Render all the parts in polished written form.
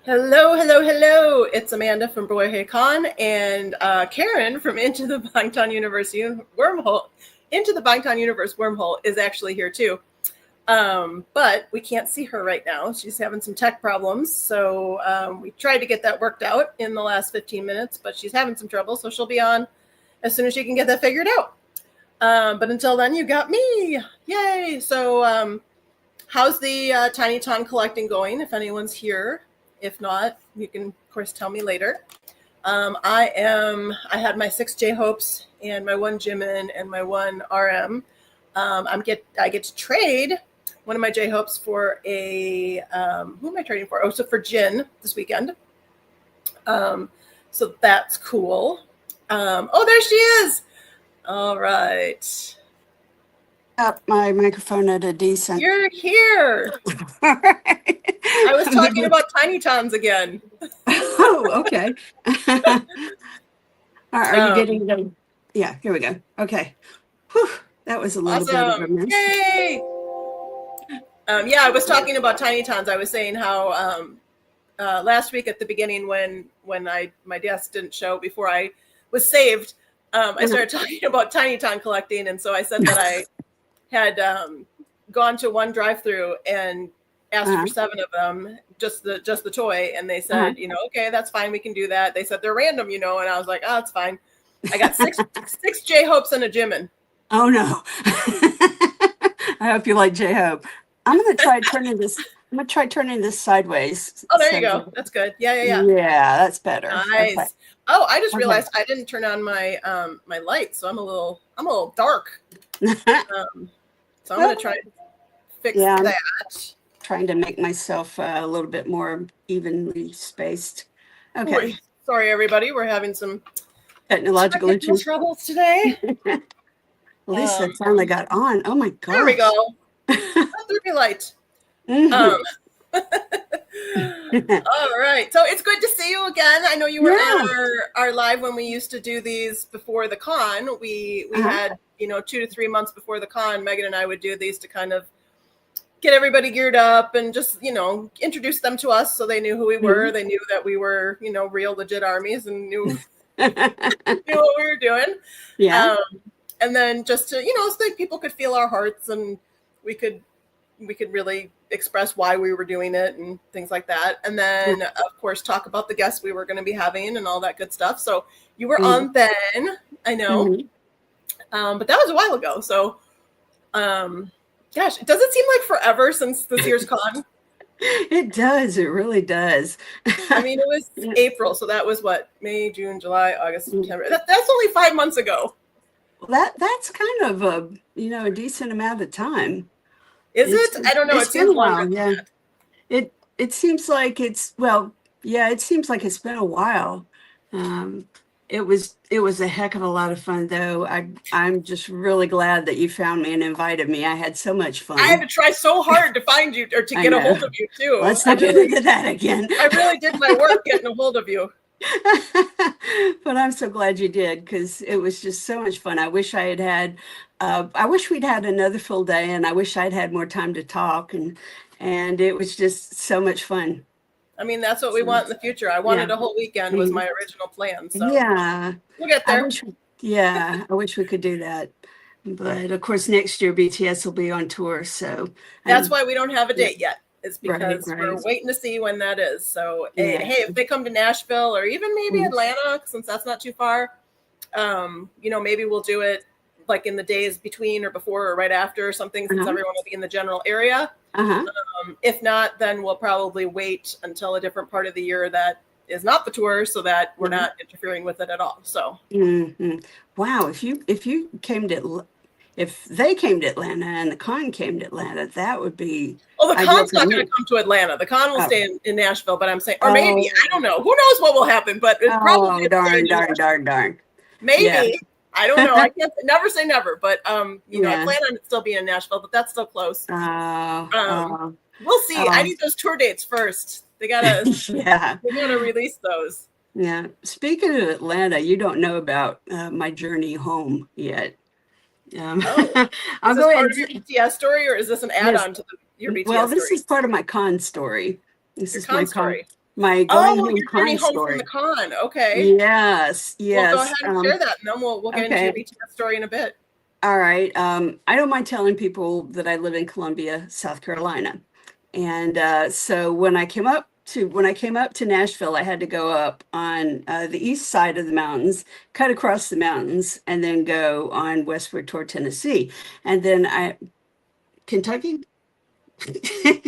Hello, hello, hello. It's Amanda from Borahae Con and Karen from Into the Bangtan Universe Wormhole. Into the Bangtan Universe Wormhole is actually here too. But we can't see her right now. She's having some tech problems. So we tried to get that worked out in the last 15 minutes, but she's having some trouble. So she'll be on as soon as she can get that figured out. But until then, you got me. Yay. So how's the Tiny Ton collecting going, if anyone's here? If not, you can, of course, tell me later. I had my 6 J-Hopes and my 1 Jimin and my 1 RM. I get to trade one of my J-Hopes for a, who am I trading for? Oh, so for Jin this weekend. So that's cool. Oh, there she is. All right. Up my microphone at a decent. You're here. All right. I was talking about Tiny Tons again. Oh, okay. Are you getting them? Yeah, here we go. Okay. Whew, that was a little bit of a mess. Yay! Yeah, I was talking about Tiny Tons. I was saying how last week at the beginning when my desk didn't show before I was saved, I started talking about Tiny Ton collecting, and so I said that I had gone to one drive-through and asked for 7 of them, just the toy, and they said, okay, that's fine, we can do that. They said they're random, and I was like, oh, it's fine. I got six J-Hopes and a Jimin. Oh no! I hope you like J-Hope. I'm gonna try turning this. I'm gonna try turning this sideways. Oh, there you go. That's good. Yeah. Yeah, that's better. Nice. Okay. Oh, I just realized I didn't turn on my my light, so I'm a little dark. So I'm gonna try to fix that. Trying to make myself a little bit more evenly spaced. Okay. Sorry, everybody. We're having some technological troubles today. At least that finally got on. Oh my god. There we go. Through me light. All right. So it's good to see you again. I know you were at our live when we used to do these before the con. We had 2 to 3 months before the con, Megan and I would do these to kind of get everybody geared up and just, introduce them to us so they knew who we were. They knew that we were, real legit armies and knew what we were doing. Yeah. And then just to, so that people could feel our hearts and we could really express why we were doing it and things like that. And then, of course, talk about the guests we were going to be having and all that good stuff. So you were on then, I know. But that was a while ago. So, gosh, does it seem like forever since this year's con? It does. It really does. I mean, it was April. So that was what? May, June, July, August, September. That's only 5 months ago. That's kind of a decent amount of time. Is it? I don't know. It seems longer. Yeah. It seems like it seems like it's been a while. It was a heck of a lot of fun, though. I'm just really glad that you found me and invited me. I had so much fun. I had to try so hard to find you or to get a hold of you too. Let's not get into that again. I really did my work getting a hold of you. But I'm so glad you did, because it was just so much fun. I wish we'd had another full day, and I wish I'd had more time to talk, and it was just so much fun. I mean, that's what we want in the future. I wanted a whole weekend was my original plan. So we'll get there. I wish we could do that. But of course, next year BTS will be on tour. So that's why we don't have a date yet. It's because we're waiting to see when that is. So hey, if they come to Nashville or even maybe Atlanta, since that's not too far, maybe we'll do it like in the days between or before or right after or something, since everyone will be in the general area. If not, then we'll probably wait until a different part of the year that is not the tour, so that we're not interfering with it at all. So wow, if they came to Atlanta and the con came to Atlanta, that would be. Well, the con's not going to come to Atlanta. The con will stay in Nashville, but I'm saying, or maybe, I don't know. Who knows what will happen, but it's probably. Darn. Maybe. Yeah. I don't know. I can't never say never, but I plan on it still being in Nashville, but that's still close. We'll see. I need those tour dates first. They gotta they gotta release those. Yeah. Speaking of Atlanta, you don't know about my journey home yet. I'll go ahead. Is this part of your BTS story, or is this an add-on to your BTS story? Well, this is part of my con story. This is my story. my going Oh, home your journey con home from the story. con. Okay. Yes, Well, go ahead yes. and share that, and then we'll get into your Okay. BTS story in a bit. All right. I don't mind telling people that I live in Columbia, South Carolina. And so when I came up to Nashville, I had to go up on the east side of the mountains, cut across the mountains, and then go on westward toward Tennessee. And then Kentucky,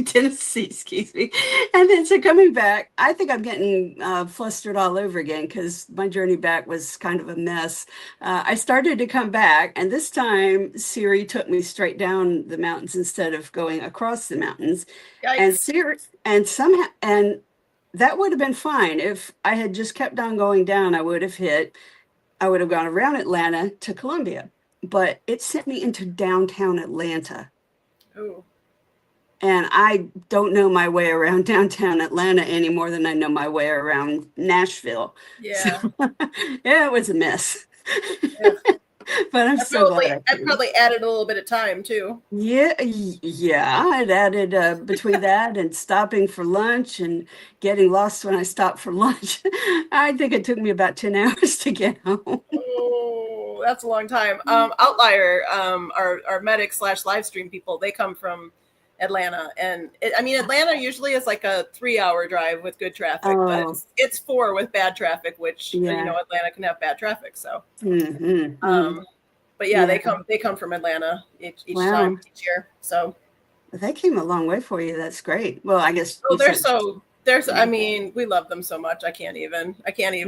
Tennessee, excuse me. And then so coming back, I think I'm getting flustered all over again because my journey back was kind of a mess. I started to come back, and this time Siri took me straight down the mountains instead of going across the mountains. And Yikes. Siri, and somehow, and that would have been fine if I had just kept on going down. I would have gone around Atlanta to Columbia, but it sent me into downtown Atlanta. Oh, And I don't know my way around downtown Atlanta any more than I know my way around Nashville. So yeah. yeah, it was a mess. Yeah. But I'm so glad I That came. probably added a little bit of time too. Yeah, yeah. It added between that and stopping for lunch and getting lost when I stopped for lunch. I think it took me about 10 hours to get home. Oh, that's a long time. Outlier, our medic slash live stream people, they come from Atlanta, and I mean, Atlanta usually is like a 3 hour drive with good traffic, but Oh, it's four with bad traffic, which yeah. Atlanta can have bad traffic. So, Mm-hmm. but yeah, Yeah. they come from Atlanta each time Wow. each year. So, They came a long way for you. That's great. Well, I guess oh, you said, I yeah. mean, we love them so much. I can't even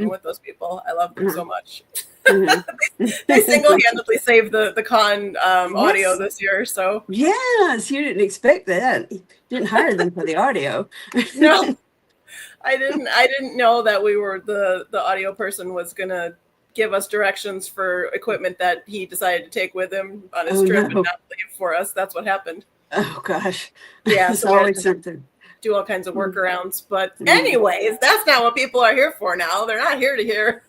with those people. I love them Uh-huh. so much. Mhm. They single-handedly saved the con audio Yes. this year. So Yes, you didn't expect that. You didn't hire them for the audio. no, I didn't know that we were the audio person was gonna give us directions for equipment that he decided to take with him on his Oh trip and no. not leave for us. That's what happened. Oh gosh. Yeah, It's so we had always to something. do all kinds of workarounds. But Mhm. anyways, that's not what people are here for now. They're not here to hear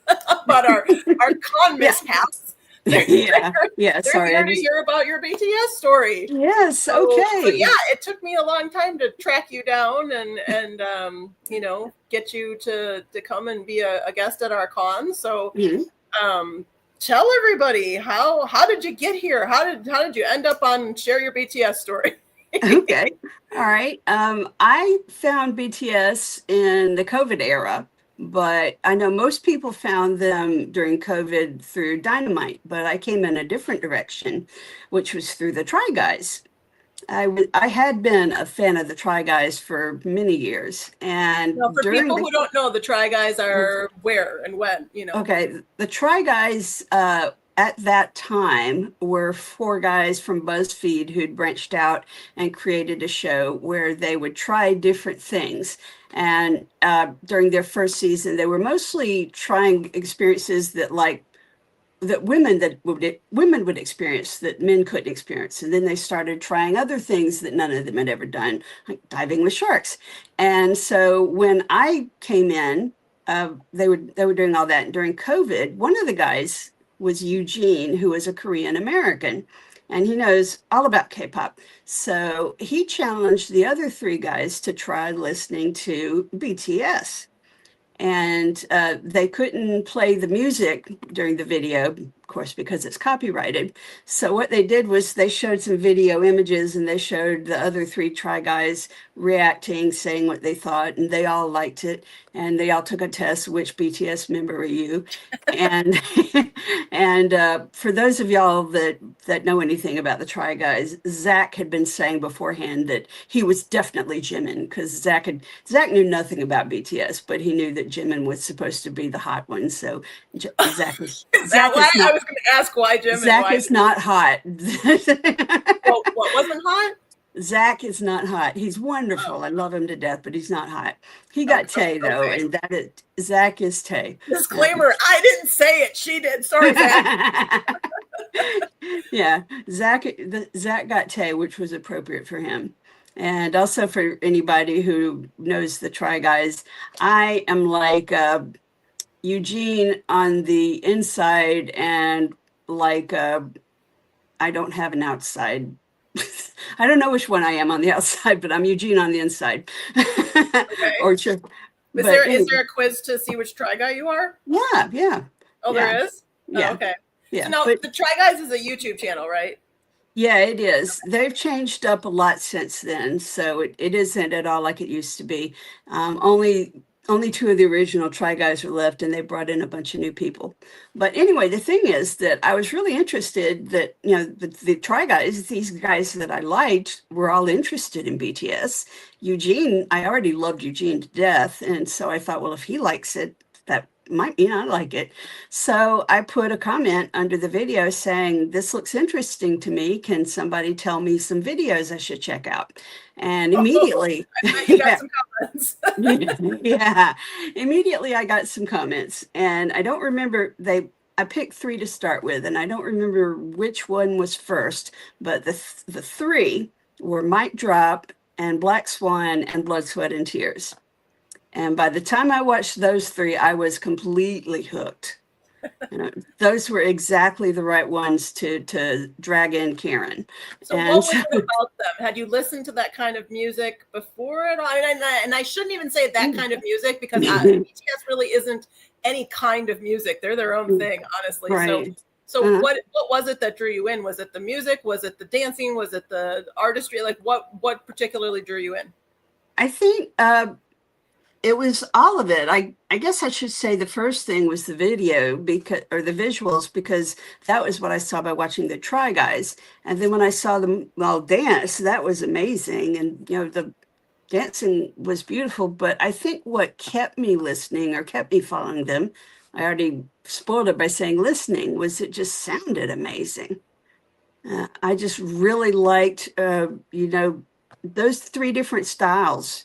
about our con Yeah. mishaps. They're, Yeah. Yeah. they're Sorry. I here to just hear about your BTS story. yes, So yeah, okay. it took me a long time to track you down and get you to come and be a guest at our con. So Mhm. um, tell everybody how did you get here? How did you end up on Share Your BTS Story? Okay. All right. I found BTS in the COVID era, but I know most people found them during COVID through Dynamite, but I came in a different direction, which was through the Try Guys. I had been a fan of the Try Guys for many years, Now, and for during people the who don't know, the Try Guys are where and when, you know. okay, the Try Guys at that time were four guys from BuzzFeed who'd branched out and created a show where they would try different things. And during their first season, they were mostly trying experiences that women would experience that men couldn't experience, and then they started trying other things that none of them had ever done, like diving with sharks. And so when I came in, they were doing all that. And during COVID, one of the guys was Eugene, who is a Korean American, and he knows all about K-pop. So he challenged the other three guys to try listening to BTS, and they couldn't play the music during the video, of course, because it's copyrighted. So what they did was they showed some video images, and they showed the other three Try Guys reacting, saying what they thought, and they all liked it, and they all took a test, which BTS member are you? And and for those of y'all that know anything about the Try Guys, Zach had been saying beforehand that he was definitely Jimin, because Zach knew nothing about BTS, but he knew that Jimin was supposed to be the hot one. So Zach is Is that Zach why is I not was going to ask why Jim and Zach why? is not hot. Well, what wasn't hot? Zach is not hot. He's Oh, wonderful. I love him to death, but he's not hot. He got okay. Tay though, Okay. and that is Zach is Tay. Disclaimer: I didn't say it. She did. Sorry, Zach. Yeah, Zach got Tay, which was appropriate for him. And also for anybody who knows the Try Guys, I am like Eugene on the inside, and like I don't have an outside. I don't know which one I am on the outside, but I'm Eugene on the inside. Okay. or Is But there anyway, a quiz to see which Try Guy you are? yeah, yeah, Oh, yeah, there is? Oh, yeah, okay. So yeah. now But the Try Guys is a YouTube channel, right? yeah, it is. They've changed up a lot since then, so it isn't at all like it used to be. Only two of the original Try Guys are left, and they brought in a bunch of new people. But anyway, the thing is that I was really interested that the Try Guys, these guys that I liked, were all interested in BTS. Eugene, I already loved Eugene to death, and so I thought, well, if he likes it, that might mean I like it. So I put a comment under the video saying, "This looks interesting to me. Can somebody tell me some videos I should check out?" And Oh, immediately, I bet you got yeah, some comments. yeah, immediately I got some comments. And I don't remember, I picked three to start with, and I don't remember which one was first, but the three were Mic Drop and Black Swan and Blood, Sweat, and Tears. And by the time I watched those three, I was completely hooked. Those were exactly the right ones to drag in Karen. So And what was so, it about them? Had you listened to that kind of music before it? And I shouldn't even say that kind of music because BTS really isn't any kind of music. They're their own thing, honestly. So right. so what was it that drew you in? Was it the music? Was it the dancing? Was it the artistry? Like what particularly drew you in? I think it was all of it. I guess I should say the first thing was the video because or the visuals because that was what I saw by watching the Try Guys. And then when I saw them all dance, that was amazing. And the dancing was beautiful. But I think what kept me listening or kept me following them, I already spoiled it by saying listening, was it just sounded amazing. I just really liked, those three different styles.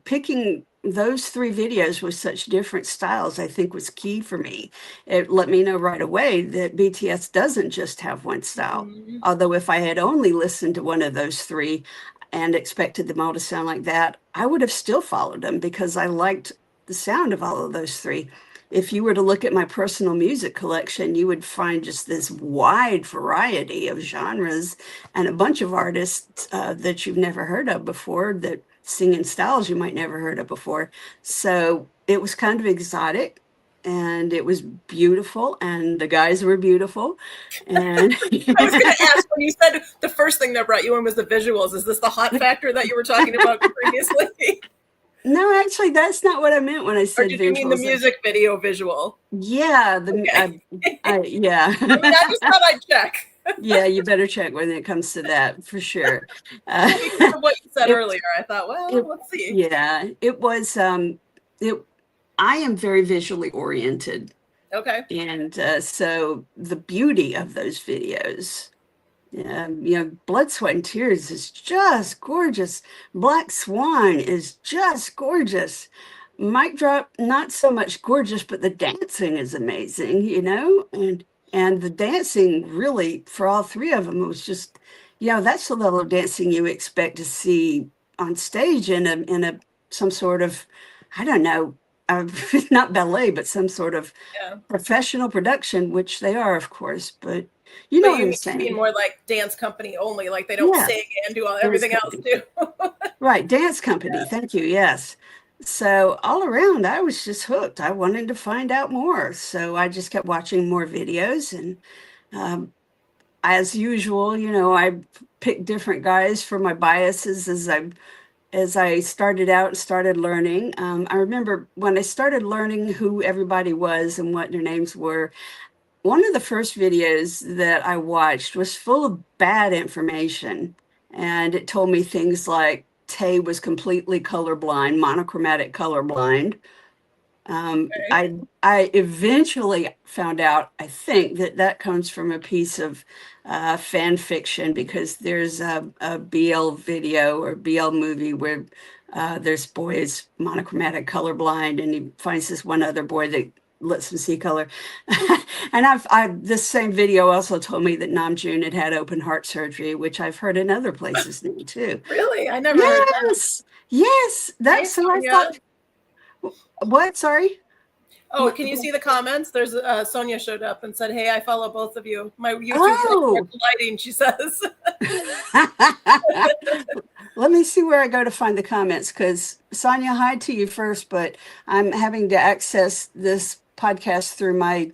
Picking those three videos with such different styles, I think was key for me. It let me know right away that BTS doesn't just have one style. Mm-hmm. Although if I had only listened to one of those three and expected them all to sound like that, I would have still followed them because I liked the sound of all of those three. If you were to look at my personal music collection, you would find just this wide variety of genres and a bunch of artists that you've never heard of before that sing in styles you might never heard of before. So it was kind of exotic and it was beautiful and the guys were beautiful. And I was going to ask when you said the first thing that brought you in was the visuals. Is this the hot factor that you were talking about previously? no, actually, that's not what I meant when I Or said did you mean the visuals. music video visual? Yeah, Okay. yeah. I mean, I just thought I'd check. Yeah, you better check when it comes to that for sure. Well, because of what you said it, earlier, I thought, well, it, let's see. yeah, it was. It. I am very visually oriented, Okay. and so the beauty of those videos. Blood, Sweat, and Tears is just gorgeous. Black Swan is just gorgeous. Mic Drop, not so much gorgeous, but the dancing is amazing, and the dancing really for all three of them was just, that's the level of dancing you expect to see on stage in a some sort of, I don't know, not ballet, but some sort of Yeah. professional production, which they are, of course, but you know But what I'm you mean saying. more like dance company only, like they don't Yeah, sing and do dance everything else company. too. Right, dance company. Thank you. Yes. So all around, I was just hooked. I wanted to find out more. So I just kept watching more videos. And as usual, I picked different guys for my biases as I started out and started learning. I remember when I started learning who everybody was and what their names were, one of the first videos that I watched was full of bad information. And it told me things like Tay was completely colorblind, monochromatic colorblind. Okay. I eventually found out, I think, that comes from a piece of fan fiction because there's a BL video or BL movie where there's boys monochromatic colorblind and he finds this one other boy that lets him see color. And this same video also told me that Namjoon had had open heart surgery, which I've heard in other places now too. Really? I never heard that. Yes, yes. Hey, That's so I Sonia. thought. What? Sorry. Oh, can you see the comments? There's Sonia showed up and said, "Hey, I follow both of you. My YouTube Oh, colliding." She says. let me see where I go to find the comments because Sonia, hi to you first, but I'm having to access this podcast through my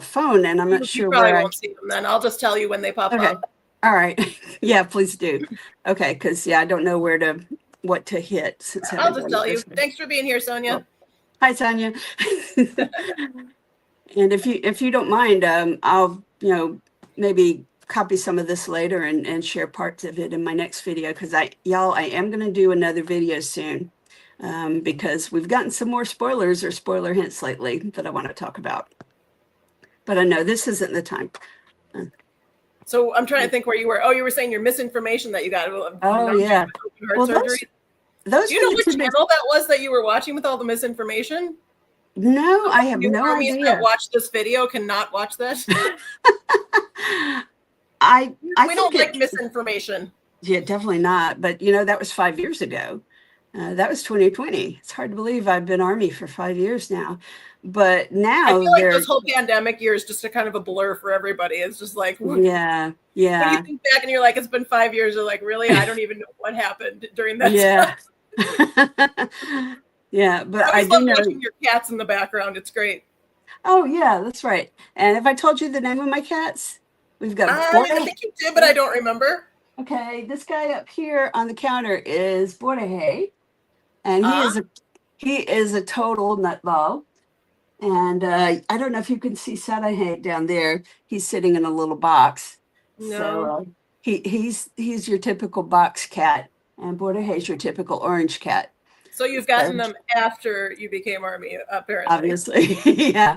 phone, and I'm not You sure probably where I. won't see them then. I'll just tell you when they pop Okay, up. all right, yeah, please do. Okay, because I don't know what to hit since I I'll haven't just done it tell you. this way. Thanks for being here, Sonia. Well, hi, Sonia. And if you don't mind, I'll maybe copy some of this later and share parts of it in my next video because I am going to do another video soon because we've gotten some more spoilers or spoiler hints lately that I want to talk about. But I know this isn't the time. So I'm trying to think where you were. Oh, you were saying your misinformation that you got. Oh yeah. Open heart Well, surgery. those Do you were know the what two big. channel that was that you were watching with all the misinformation? No, I have New no armies idea. that watch this video cannot watch this. We don't like misinformation. Yeah, definitely not. But that was 5 years ago. That was 2020. It's hard to believe I've been Army for 5 years now. But I now feel like this whole pandemic year is just a kind of a blur for everybody. It's just like, when you think back and you're like, it's been 5 years, you're like, really? I don't even know what happened during that time. Yeah, but I do know. Watching your cats in the background. It's great. Oh, yeah, that's right. And have I told you the name of my cats? We've got I think you did, but I don't remember. Okay, this guy up here on the counter is Borahae, and he is a total nutball. And I don't know if you can see Borahae down there. He's sitting in a little box. No. So he's your typical box cat, and Borahae's your typical orange cat. So you've gotten them after you became Army, apparently. Obviously, yeah.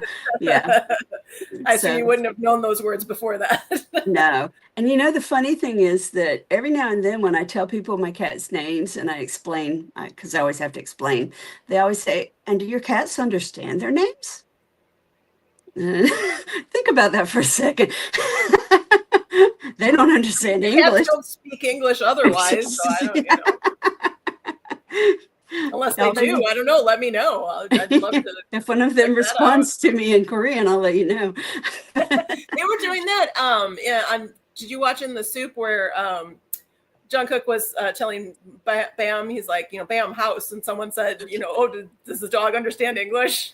I assume you wouldn't have known those words before that. No. And the funny thing is that every now and then when I tell people my cat's names and I explain, because I always have to explain, they always say, "And do your cats understand their names?" Think about that for a second. They don't understand English. Cats don't speak English otherwise, so I don't, Unless they do, I don't know. Let me know. I'd love to. If one of them responds to me in Korean, I'll let you know. They were doing that. Did you watch In the Soup where Jungkook was telling Bam, he's like, Bam, house, and someone said, oh, does the dog understand English?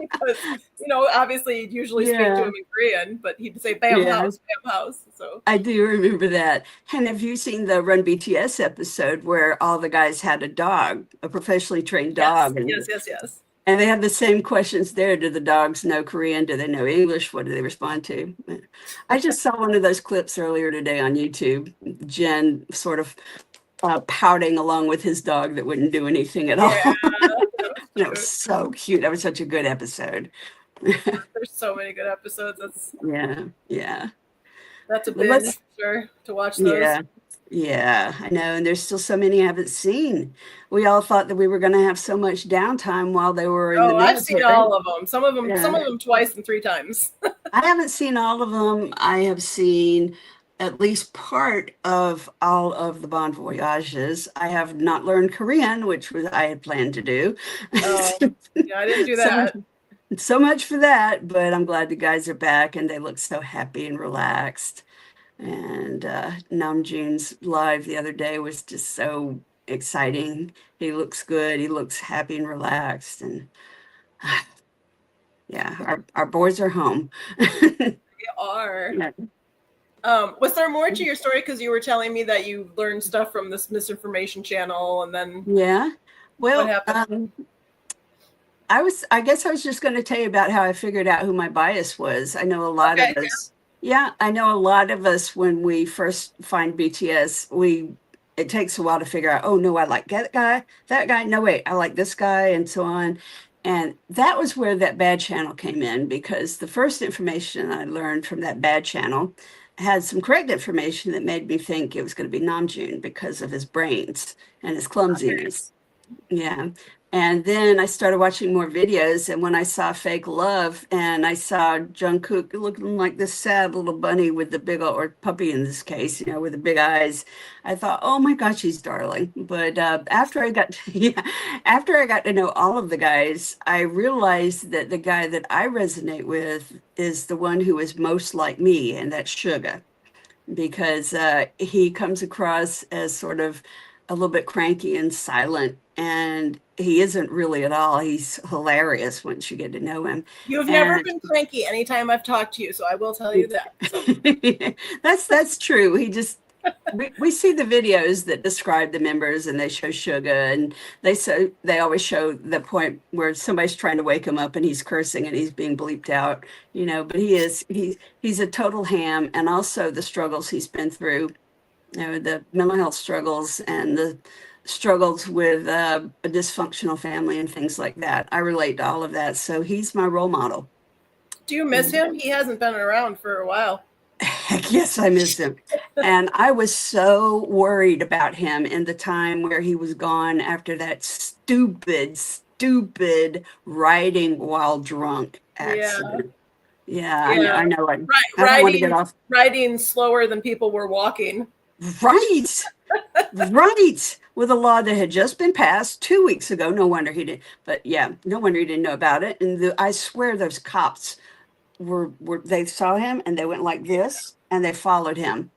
Because obviously you'd usually speak to him in Korean, but he'd say Bam house, Bam house. So I do remember that. And have you seen the Run BTS episode where all the guys had a dog, a professionally trained dog? Yes. And they had the same questions there. Do the dogs know Korean? Do they know English? What do they respond to? I just saw one of those clips earlier today on YouTube. Jen sort of pouting along with his dog that wouldn't do anything at all. That was so cute. That was such a good episode. There's so many good episodes. Yeah. That's a binge for sure to watch those. Yeah, I know. And there's still so many I haven't seen. We all thought that we were going to have so much downtime while they were in the military. I've seen all of them. Some of them twice and 3 times. I haven't seen all of them. I have seen at least part of all of the Bon Voyages. I have not learned Korean, which I had planned to do. I didn't do that. So much for that, but I'm glad the guys are back and they look so happy and relaxed. And Namjoon's live the other day was just so exciting. He looks good. He looks happy and relaxed. And our boys are home. They are. Yeah. Was there more to your story? Because you were telling me that you learned stuff from this misinformation channel, and then well, what happened? I guess I was just going to tell you about how I figured out who my bias was. I know a lot of us. Yeah, I know a lot of us when we first find BTS, it takes a while to figure out, oh no, I like that guy. No, wait, I like this guy, and so on. And that was where that bad channel came in, because the first information I learned from that bad channel had some correct information that made me think it was going to be Namjoon because of his brains and his clumsiness. Yeah. And then I started watching more videos. And when I saw Fake Love and I saw Jungkook looking like this sad little bunny with the big, or puppy in this case, with the big eyes, I thought, oh my gosh, he's darling. But after I got yeah, after I got to know all of the guys, I realized that the guy that I resonate with is the one who is most like me, and that's Suga, because he comes across as sort of a little bit cranky and silent, and he isn't really at all. He's hilarious once you get to know him. You've never And been cranky anytime I've talked to you, so I will tell you that. So. that's true. He just we see the videos that describe the members, and they show Sugar, and they always show the point where somebody's trying to wake him up and he's cursing and he's being bleeped out, but he's a total ham, and also the struggles he's been through, the mental health struggles and the struggles with a dysfunctional family and things like that. I relate to all of that, so he's my role model. Do you miss him? He hasn't been around for a while. Heck yes, I miss him. And I was so worried about him in the time where he was gone after that stupid riding while drunk accident. Yeah, yeah. I know. I don't want to get off. Riding slower than people were walking. Right. Right. With a law that had just been passed 2 weeks ago. No wonder he didn't. But yeah, no wonder he didn't know about it. And I swear those cops were they saw him and they went like this and they followed him.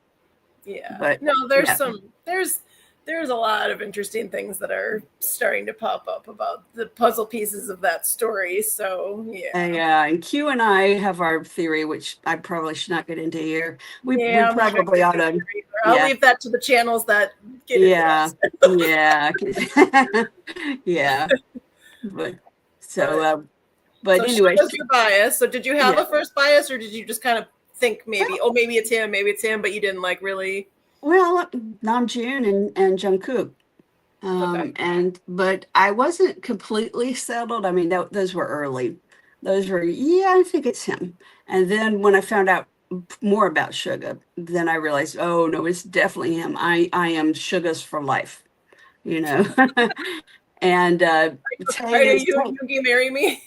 Yeah. But no, there's a lot of interesting things that are starting to pop up about the puzzle pieces of that story. So yeah. And Q and I have our theory, which I probably should not get into here. We probably ought to. I'll leave that to the channels that get yeah. But so anyway, what's your bias? So did you have a first bias, or did you just kind of think maybe it's him, but you didn't like really? Well, Namjoon and Jungkook, but I wasn't completely settled. I mean, those were early. Those were I think it's him. And then when I found out more about Suga, then I realized, oh no, it's definitely him. I am Suga's for life, And you marry me?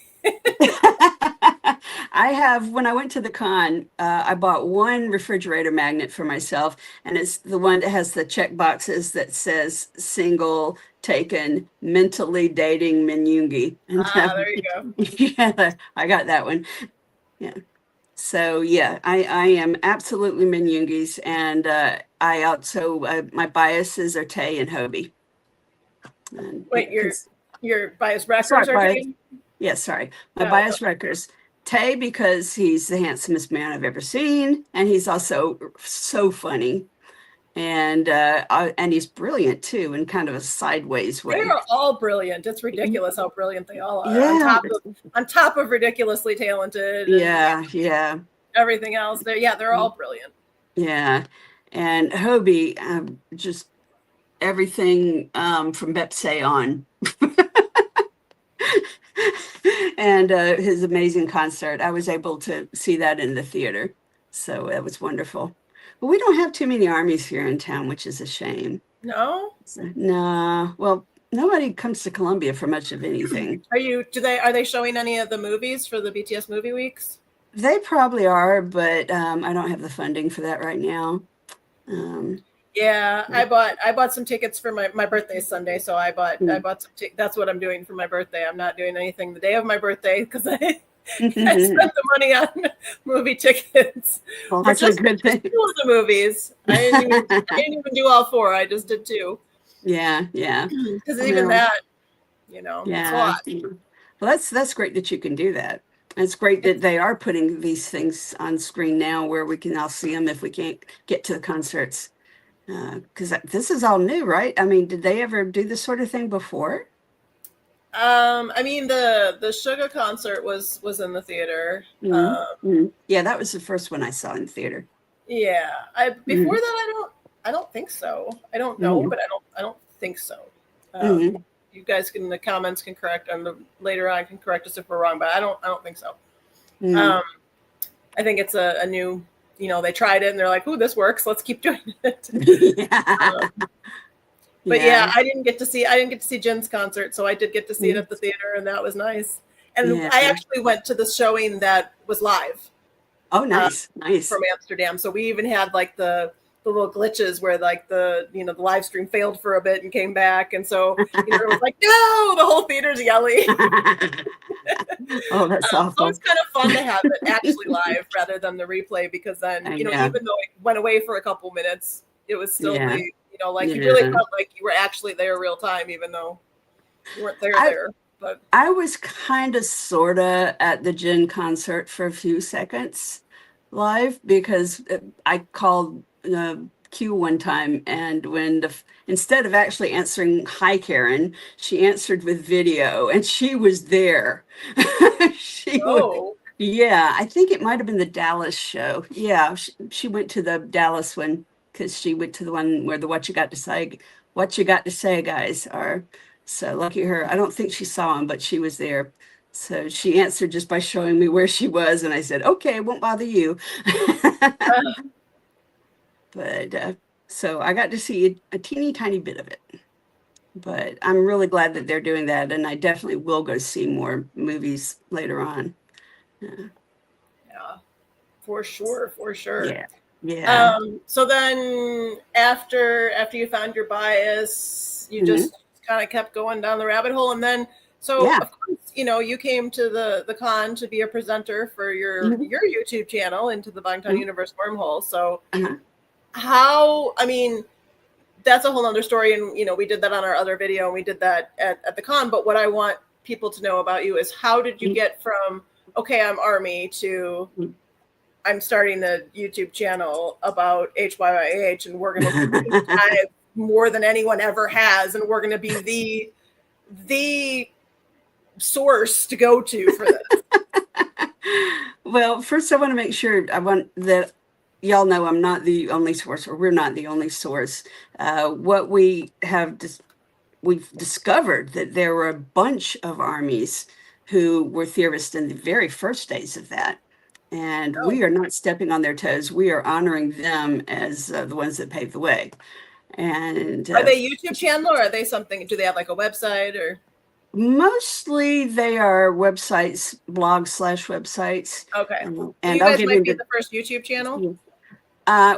I have, when I went to the con, I bought one refrigerator magnet for myself, and it's the one that has the check boxes that says single, taken, mentally dating Minyungi. There you go. Yeah, I got that one. Yeah. So yeah, I am absolutely Minyungi's, and I also my biases are Tae and Hobie. Wait, your bias records are Tae? Yeah, sorry. My bias records. Tae, because he's the handsomest man I've ever seen, and he's also so funny, and he's brilliant too, in kind of a sideways way. They are all brilliant. It's ridiculous how brilliant they all are. Yeah. On top of ridiculously talented. Yeah. Everything else, they're all brilliant. Yeah, and Hobie, just everything from Bepse on. And his amazing concert. I was able to see that in the theater. So that was wonderful. But we don't have too many armies here in town, which is a shame. No? No. Well, nobody comes to Columbia for much of anything. Are they showing any of the movies for the BTS movie weeks? They probably are, but I don't have the funding for that right now. I bought some tickets for my birthday Sunday, so I bought some that's what I'm doing for my birthday. I'm not doing anything the day of my birthday because I spent the money on movie tickets. Well, that's a good thing. 2 of the movies. I didn't even do all 4. I just did 2. Yeah. Because even that, it's a lot. Well, that's great that you can do that. It's great that they are putting these things on screen now where we can all see them if we can't get to the concerts. Because this is all new, right? I mean, did they ever do this sort of thing before? I mean, the Suga concert was in the theater. Yeah, that was the first one I saw in theater. Yeah, before that, I don't think so. I don't know, but I don't think so. You guys in the comments can correct, and later on can correct us if we're wrong, but I don't think so. I think it's a new. They tried it and they're like, "Ooh, this works. Let's keep doing it." But yeah, Yeah. I didn't get to see Jen's concert, so I did get to see it Mm. at the theater, and that was nice. And Yeah. I actually went to the showing that was live Oh, uh, nice. Nice. from Amsterdam. So we even had like the little glitches where like the the live stream failed for a bit and came back, and so it was like no, the whole theater's yelling. Oh, that's So it's awful. kind of fun to have it actually live rather than the replay because then Yeah. even though it went away for a couple minutes, it was still Yeah. like you really Yeah. felt like you were actually there real time, even though you weren't I there. But I was kind of sorta at the Jin concert for a few seconds live because I called Q one time, and when instead of actually answering hi Karen, she answered with video, and she was there. She was, oh, yeah, I think it might have been the Dallas show. Yeah, she went to the Dallas one because she went to the one where the What You Got to Say guys are. So lucky her. I don't think she saw him, but she was there. So she answered just by showing me where she was, and I said, "Okay, won't bother you." But so I got to see a teeny tiny bit of it. But I'm really glad that they're doing that, and I definitely will go see more movies later on. yeah, for sure, for sure. Yeah, yeah. So then after you found your bias, you Hmm. just kind of kept going down the rabbit hole, and then so Yeah. of course you came to the con to be a presenter for Hmm. your YouTube channel into the Bangtan Hmm. Universe wormhole. So Uh-huh. how I mean that's a whole other story, and we did that on our other video and we did that at the con. But what I want people to know about you is how did you get from okay, I'm Army to I'm starting a YouTube channel about HYYH, and we're going to deep dive more than anyone ever has, and we're going to be the source to go to for this. Well, first, I want to make sure I want that y'all know I'm not the only source, or we're not the only source. What we've discovered that there were a bunch of armies who were theorists in the very first days of that. And Oh, we are not stepping on their toes. We are honoring them as the ones that paved the way. And are they YouTube channel or are they something? Do they have like a website or? mostly they are websites, blogs/websites. Okay, so And you I'll guys get might be into, the first YouTube channel.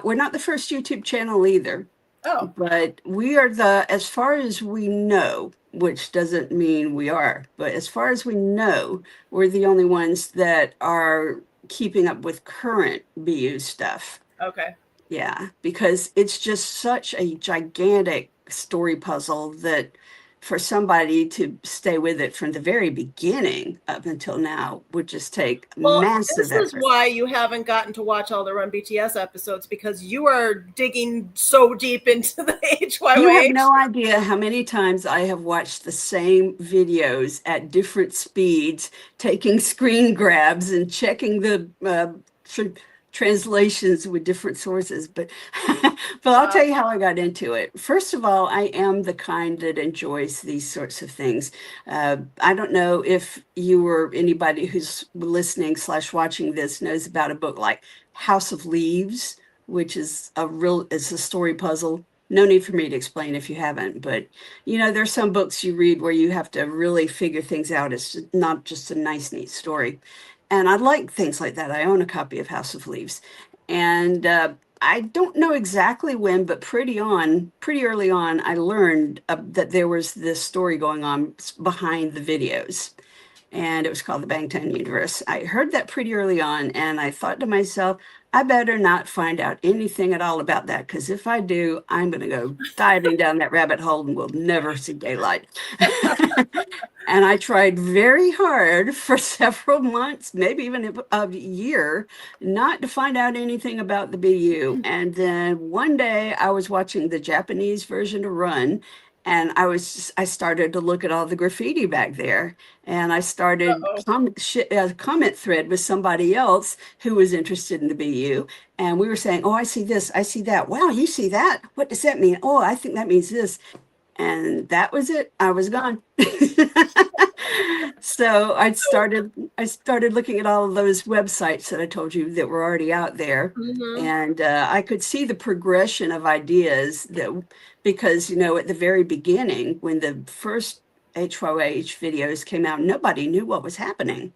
we're not the first YouTube channel either, Oh, but we are as far as we know, which doesn't mean we are, but as far as we know, we're the only ones that are keeping up with current BU stuff. okay. Yeah, because it's just such a gigantic story puzzle that for somebody to stay with it from the very beginning up until now would just take Well, massive this is effort. why you haven't gotten to watch all the Run BTS episodes because you are digging so deep into the You have HYYH. no idea how many times I have watched the same videos at different speeds, taking screen grabs and checking the translations with different sources. But but I'll tell you how I got into it. First of all, I am the kind that enjoys these sorts of things. I don't know if you or anybody who's listening/watching this knows about a book like House of Leaves, which is it's a story puzzle. No need for me to explain if you haven't, but there's some books you read where you have to really figure things out. It's not just a nice, neat story. And I like things like that. I own a copy of House of Leaves. And I don't know exactly when, but pretty early on, I learned that there was this story going on behind the videos, and it was called the Bangtan Universe. I heard that pretty early on, and I thought to myself, I better not find out anything at all about that, because if I do, I'm going to go diving down that rabbit hole and we'll never see daylight. And I tried very hard for several months, maybe even a year, not to find out anything about the BU. And then one day I was watching the Japanese version of Run, and I started to look at all the graffiti back there, and I started Uh-oh. a comment thread with somebody else who was interested in the BU, and we were saying, "Oh, I see this, I see that. Wow, you see that? What does that mean? Oh, I think that means this." And that was it. I was gone. So I started looking at all of those websites that I told you that were already out there, Mm-hmm. and I could see the progression of ideas that because at the very beginning when the first HYH videos came out, nobody knew what was happening.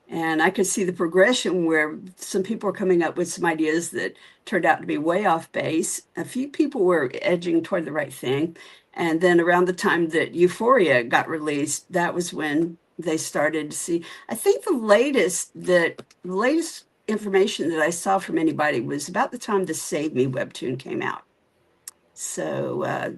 And I could see the progression where some people were coming up with some ideas that turned out to be way off base. A few people were edging toward the right thing. And then around the time that Euphoria got released, that was when they started to see. I think the latest information that I saw from anybody was about the time the Save Me webtoon came out. So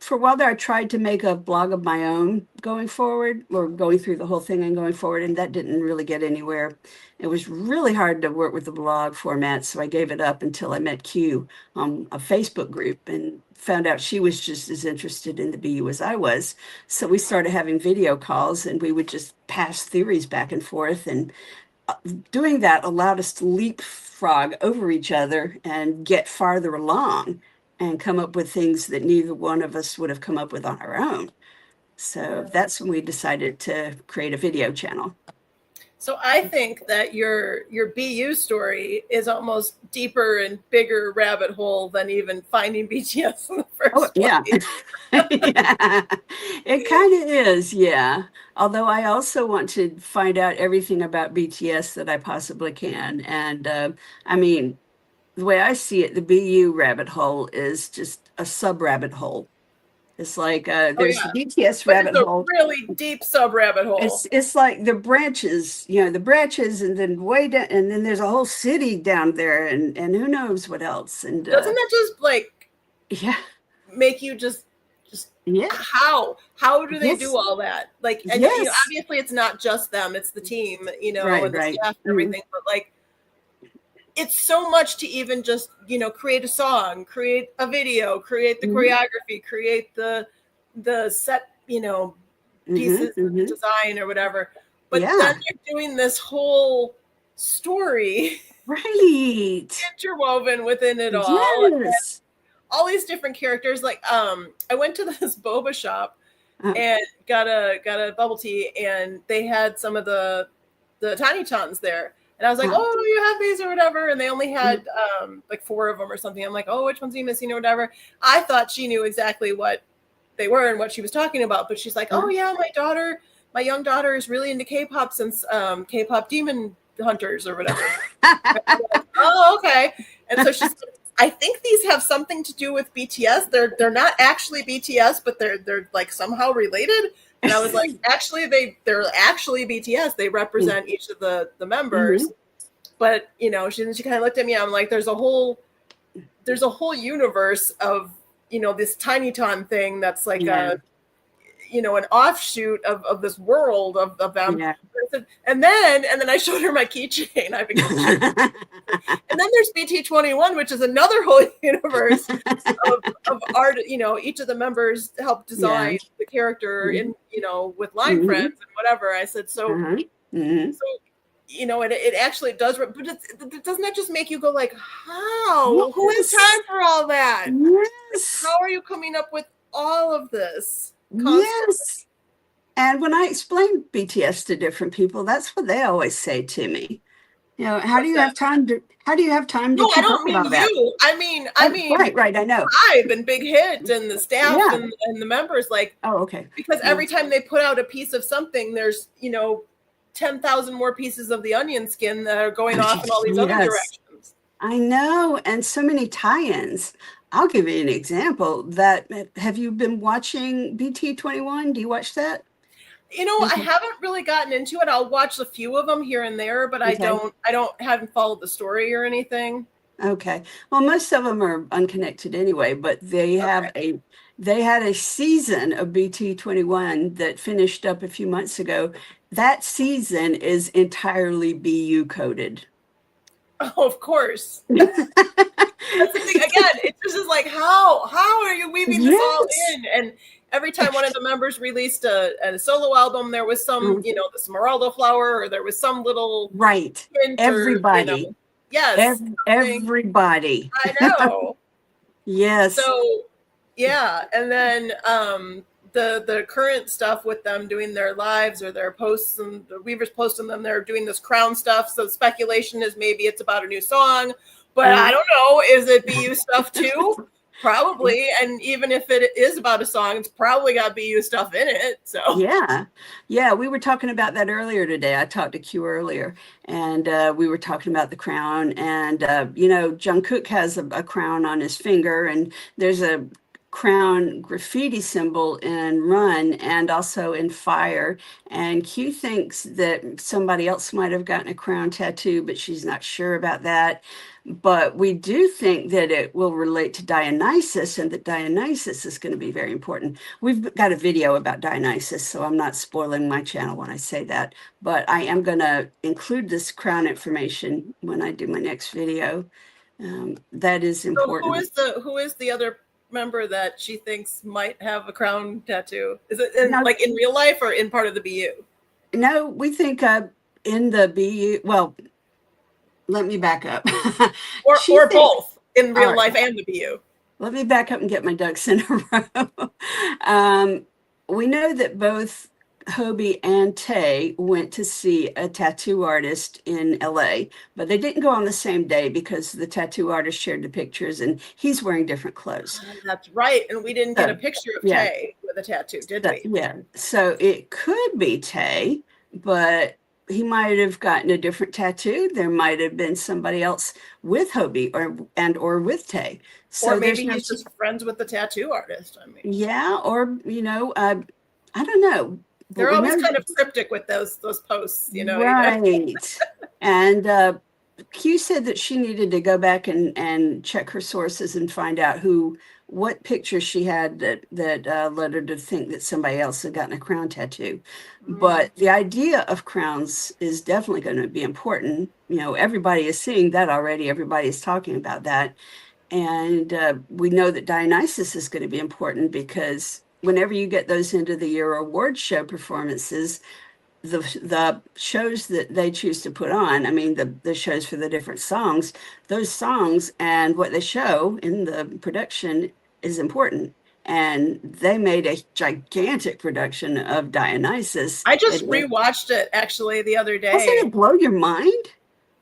for a while there, I tried to make a blog of my own going forward, or going through the whole thing and going forward, and that didn't really get anywhere. It was really hard to work with the blog format, so I gave it up until I met Q on a Facebook group and found out she was just as interested in the BU as I was. So we started having video calls, and we would just pass theories back and forth, and doing that allowed us to leapfrog over each other and get farther along and come up with things that neither one of us would have come up with on our own. So that's when we decided to create a video channel. So I think that your BU story is almost deeper and bigger rabbit hole than even finding BTS in the first place. Yeah. Yeah, it kind of is. Yeah. Although I also want to find out everything about BTS that I possibly can. And I mean, the way I see it, the BU rabbit hole is just a sub rabbit hole. It's like Oh there's the yeah, BTS but it's rabbit a hole. really deep sub rabbit hole. It's like the branches, the branches, and then way down, and then there's a whole city down there, and who knows what else. And Doesn't that just like yeah, make you just yeah, how do they do yes, all that? Like, and yes, obviously it's not just them, it's the team, right, and the right. staff and Mhm. everything, but like it's so much to even just create a song, create a video, create the Mhm. choreography, create the set Mhm. pieces Mhm. design or whatever, but then Yeah, you're doing this whole story right. interwoven within it Yes. all these different characters. Like I went to this boba shop Uh, and got a bubble tea, and they had some of the tiny tons there. And I was like, uh, "Oh, do you have these or whatever?" And they only mhm. had like 4 of them or something. I'm like, "Oh, which ones are you missing or whatever?" I thought she knew exactly what they were and what she was talking about, but she's like, "Oh yeah, my young daughter is really into K-pop since K-pop Demon Hunters or whatever." Like, oh, okay. And so she's like, I think these have something to do with BTS. They're not actually BTS, but they're like somehow related. And I was like, actually, they're actually BTS. They represent each of the members. Mhm. But she kind of looked at me. I'm like, there's a whole universe of this Tiny Ton thing that's like Yeah, an offshoot of this world of them. yeah. And then I showed her my keychain. I've been and then there's BT21, which is another whole universe of art. Each of the members helped Yeah. design the character Mhm. in, with line Mhm. friends and whatever. I said, so, Uh-huh. Mhm. so, it actually does, but doesn't that just make you go like, how? Who has Yes. time for all that? Like, Yes. how are you coming up with all of this constantly? Yes. And when I explain BTS to different people, that's what they always say to me. How do What's you that? have time to No, I keep up don't with mean all that? you. I mean, Right, right, I know. Hive and Big Hit and the staff Yeah. and the members, like, Oh, okay. because Yeah. every time they put out a piece of something, there's 10,000 more pieces of the onion skin that are going off in all these other Yes. directions. I know. And so many tie-ins. I'll give you an example that have you been watching BT21? Do you watch that? I Okay. haven't really gotten into it. I'll watch a few of them here and there, but I Okay. don't I don't haven't followed the story or anything. Okay. Well, most of them are unconnected anyway, but Okay. they had a season of BT21 that finished up a few months ago. That season is entirely BU coded. Oh, of course. That's the thing. Again, it just is like, how are you weaving this all Yes. in? And every time one of the members released a solo album, there was some, Mm, the Smeralda flower, or there was some little right. hint, or Everybody. yes, something. Everybody. I know. Yes. So yeah, and then the current stuff with them doing their lives or their posts, and the Weavers posting them, they're doing this crown stuff. So speculation is maybe it's about a new song, but I don't know. Is it BU stuff too? Probably. And even if it is about a song, it's probably got BU stuff in it. So yeah, we were talking about that earlier today. I talked to Q earlier, and we were talking about the crown. And Jungkook has a crown on his finger, and there's a crown graffiti symbol in Run and also in Fire. And Q thinks that somebody else might have gotten a crown tattoo, but she's not sure about that. But we do think that it will relate to Dionysus, and that Dionysus is going to be very important. We've got a video about Dionysus, so I'm not spoiling my channel when I say that. But I am going to include this crown information when I do my next video. That is important. So who is the other member that she thinks might have a crown tattoo? Is it like in real life or in part of the BU? No, we think in the BU. Well, let me back up. or both in real life and the BU. Let me back up and get my ducks in a row. We know that both Hobie and Tae went to see a tattoo artist in LA, but they didn't go on the same day because the tattoo artist shared the pictures and he's wearing different clothes. That's right. And we didn't get a picture of Tae with a tattoo, did we? Yeah. So it could be Tae, but he might have gotten a different tattoo. There might have been somebody else with Hobie or with Tae. So or maybe he's just friends with the tattoo artist. I mean, yeah, or I don't know. They're always kind of cryptic with those posts, Right. And Q said that she needed to go back and check her sources and find out what picture she had that led her to think that somebody else had gotten a crown tattoo. But the idea of crowns is definitely going to be important. Everybody is seeing that already. Everybody is talking about that. And we know that Dionysus is going to be important because whenever you get those end of the year award show performances, the shows that they choose to put on, I mean, the shows for the different songs, those songs and what they show in the production is important. And they made a gigantic production of Dionysus. I just rewatched it actually the other day. Doesn't it blow your mind?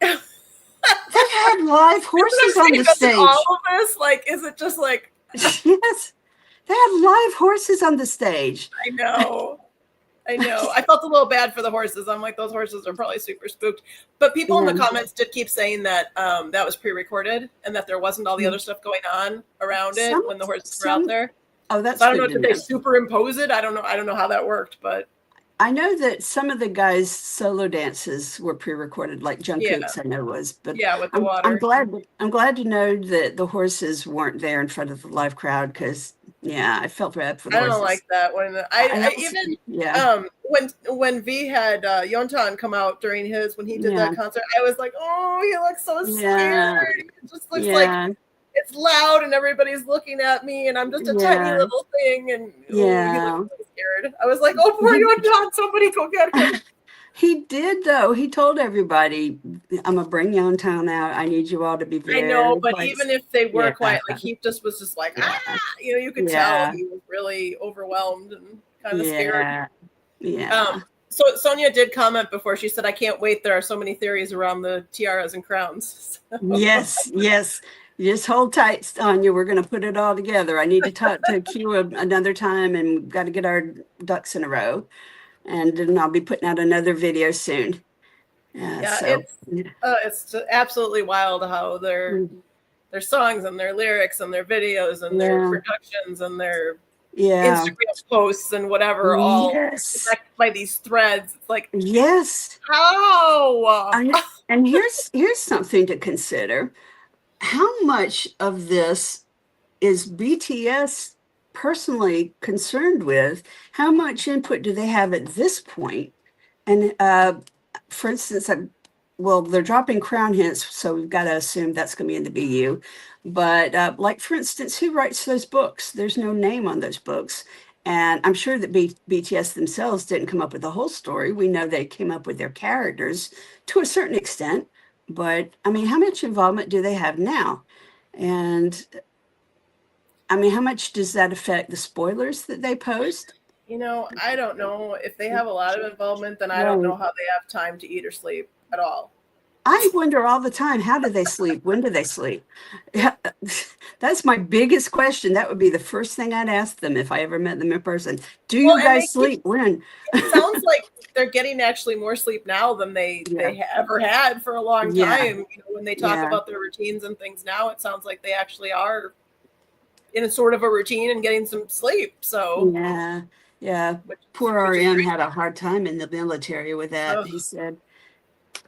They had live horses on the stage. All of this, is it just like? Yes, they had live horses on the stage. I know. I felt a little bad for the horses. I'm like, those horses are probably super spooked. But people in the comments did keep saying that that was pre-recorded and that there wasn't all the other stuff going on around it when the horses were out there. Oh, that's. So I don't know. Did they superimpose it? I don't know how that worked, but. I know that some of the guys' solo dances were pre-recorded, like Jungkook's. I know was, but with the water. I'm glad to know that the horses weren't there in front of the live crowd because I felt bad for the horses. I don't like that when V had Yeontan come out during when he did that concert, I was like, oh, he looks so scared. It just looks like it's loud and everybody's looking at me and I'm just a tiny little thing and he looked so scared. I was like, oh, poor Yeontan, somebody go get him. He did though. He told everybody, I'm gonna bring Yeontan out. I need you all to be very. I know, but even if they were quiet, he just was like, you could tell he was really overwhelmed and kind of scared. Yeah. So Sonia did comment before. She said, I can't wait. There are so many theories around the tiaras and crowns. So. Yes. Just hold tight, Sonia. We're going to put it all together. I need to talk to Q another time and got to get our ducks in a row. And then I'll be putting out another video soon. It's absolutely wild how their songs and their lyrics and their videos and their productions and their Instagram posts and whatever all connected by these threads. It's like, how? And here's something to consider. How much of this is BTS personally concerned with? How much input do they have at this point? And for instance, they're dropping crown hints, so we've got to assume that's going to be in the BU. But like, for instance, who writes those books? There's no name on those books. And I'm sure that BTS themselves didn't come up with the whole story. We know they came up with their characters to a certain extent. But I mean, how much involvement do they have now? And I mean, how much does that affect the spoilers that they post? You know, I don't know if they have a lot of involvement, then I don't know Right. how they have time to eat or sleep at all. I wonder all the time, how do they sleep? When do they sleep? Yeah, that's my biggest question. That would be the first thing I'd ask them if I ever met them in person. Do Well, you and guys sleep? When? it sounds like they're getting actually more sleep now than Yeah, they ever had for a long yeah, time. You know, when they talk yeah, about their routines and things now, it sounds like they actually are in a sort of a routine and getting some sleep. So, yeah, yeah. Poor which is RN great. had a hard time in the military with that. Ugh. He said,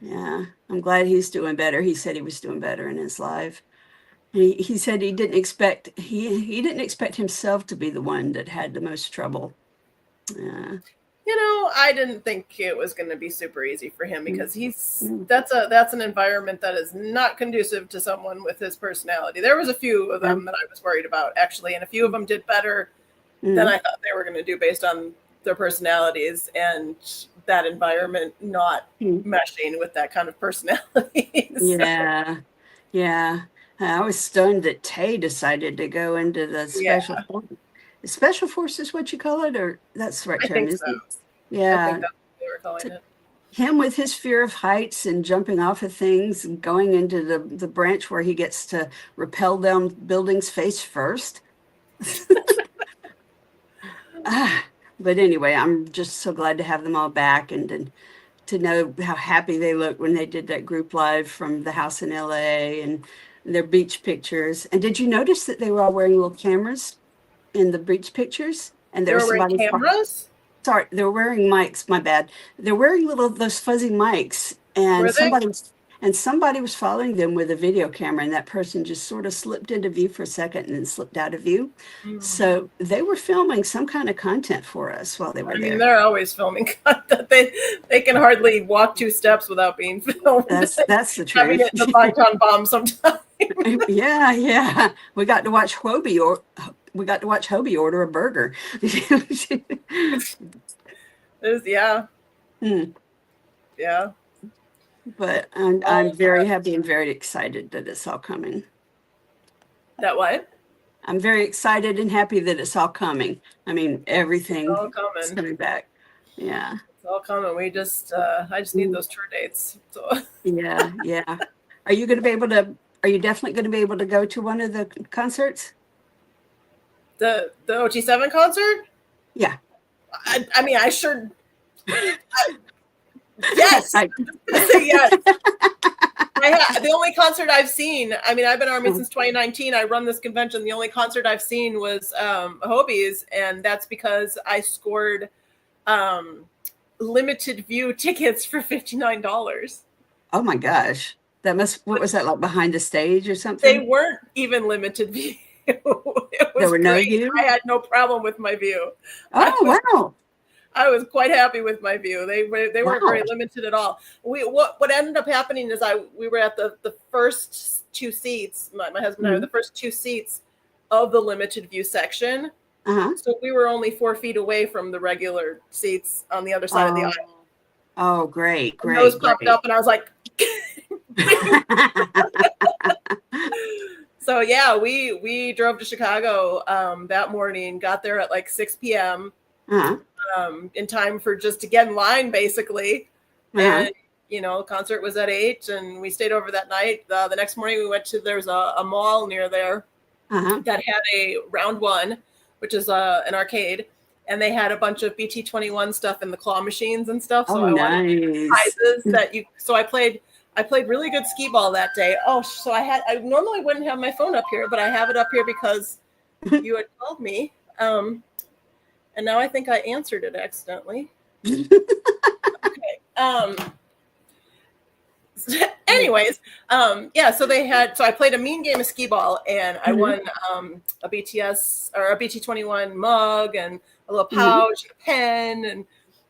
yeah, I'm glad he's doing better. He said he was doing better in his life. He said he didn't expect himself to be the one that had the most trouble. Yeah. You know, I didn't think it was going to be super easy for him Mm, because he's mm, that's an environment that is not conducive to someone with his personality. There was a few of yeah. them that I was worried about actually, and a few of them did better than Mm, I thought they were going to do based on their personalities and that environment not mm. meshing with that kind of personality. So, Yeah, yeah. I was stunned that Tay decided to go into the yeah, special forces, what you call it, or that's the right I term, think so. isn't it? I think Yeah. that's what they were calling T- it. Him with his fear of heights and jumping off of things and going into the branch where he gets to rappel down buildings face first. Ah, but anyway, I'm just so glad to have them all back and to know how happy they looked when they did that group live from the house in LA and their beach pictures. And did you notice that they were all wearing little cameras in the beach pictures? And They there were was wearing somebody, cameras. sorry, they were wearing mics, my bad. They're wearing little those fuzzy mics and Were they? somebody was following them with a video camera and that person just sort of slipped into view for a second and then slipped out of view. Mm. So they were filming some kind of content for us while they were I mean, there. they're always filming content. They can hardly walk two steps without being filmed. That's the Having truth. it in the Bangtan bomb sometimes. Yeah, yeah. We got to watch Hobie order a burger. Yeah, Hmm. yeah. But I'm Oh, very happy and very excited that it's all coming. that what? I'm very excited and happy that it's all coming. I mean, It's everything all is coming. coming back. Yeah. It's all coming. I just need Mm, those tour dates. So yeah, yeah. Are you going to be able to, are you definitely going to be able to go to one of the concerts? the OT7 concert. Yeah. I mean, I sure. Yes, I, I'm just gonna say yes. The only concert I've seen, I mean, I've been Army since 2019. I run this convention. The only concert I've seen was Hobie's, and that's because I scored um, limited view tickets for $59. oh my gosh. What was that like behind the stage or They something? weren't even limited view. It There was were no great. I view? had no problem with my view. I Oh, was wow. I was quite happy with my view. They weren't very Wow. limited at all. What ended up happening is we were at the first two seats. My husband and I were the Mhm. first two seats of the limited view section. Uh-huh. So we were only 4 feet away from the regular seats on the other side of the Oh, aisle. oh, great, And those great, popped great. up, and I was like, so yeah, we drove to Chicago that morning. Got there at like 6 p.m. Uh-huh. In time for just to get in line, basically. Uh-huh. And the concert was at 8, and we stayed over that night. The next morning, we went to there's a mall near there Uh-huh. that had a Round One, which is an arcade, and they had a bunch of BT21 stuff in the claw machines and stuff. Oh, So I wanted nice. prizes that you. So I played really good skee ball that day. Oh, so I normally wouldn't have my phone up here, but I have it up here because you had called me. And now I think I answered it accidentally. Okay. Anyways, yeah. So I played a mean game of skee ball, and I Mhm. won a BTS or a BT21 mug and a little Mhm. pouch, and a pen,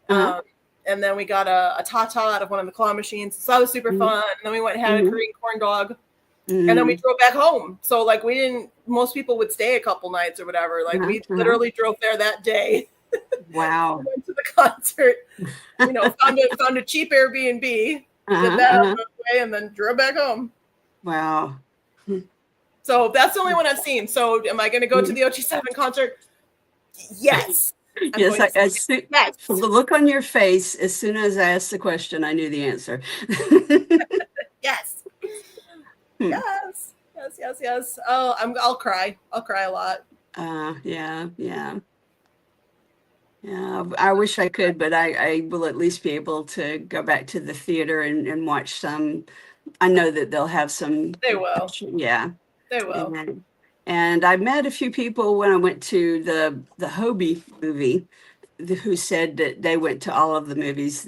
Uh-huh. and then we got a tata out of one of the claw machines. So that was super Mhm. fun. And then we went and had a Mhm. Korean corn dog, and then we Mhm. drove back home. So like we didn't. Most people would stay a couple nights or whatever. Like Uh-huh. we Uh-huh. literally drove there that day. Wow. Went to the concert, found a cheap Airbnb, did Uh-huh. that on Uh-huh. the way, and then drove back home. Wow. So that's the only one I've seen. So am I going to go to Mhm. the OT7 concert? Yes. I'm Yes, going to say yes. from the look on your face, as soon as I asked the question, I knew the answer. Yes. Hmm. Yes. Yes, yes, yes. Oh, I'll cry. I'll cry a lot. Yeah, yeah. Yeah, I wish I could, but I will at least be able to go back to the theater and watch some. I know that they'll have some, They will. yeah. They will. And I met a few people when I went to the Hobie movie who said that they went to all of the movies,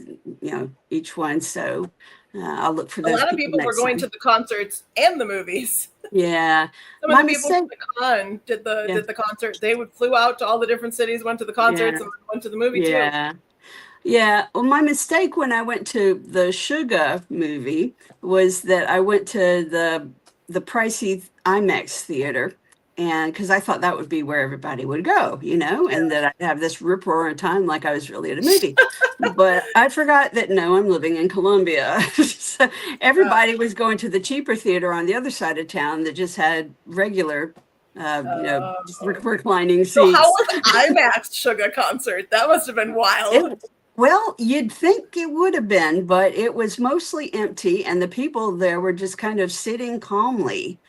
each one. So I'll look for A those lot of people people were next going to time. the concerts and the movies. Yeah, Some of my the people from mistake. the con Yeah, did the concert. They would flew out to all the different cities, went to the concerts, yeah, and went to the movie too. yeah. Yeah, well, my mistake when I went to the Sugar movie was that I went to the pricey IMAX theater, and because I thought that would be where everybody would go, and that I'd have this rip roaring time like I was really at a movie. But I forgot that no, I'm living in Columbia. So Yeah. everybody was going to the cheaper theater on the other side of town that just had regular, just Oh. reclining So how seats. was IMAX Sugar concert? That must have been wild. It, well, you'd think it would have been, but it was mostly empty, and the people there were just kind of sitting calmly.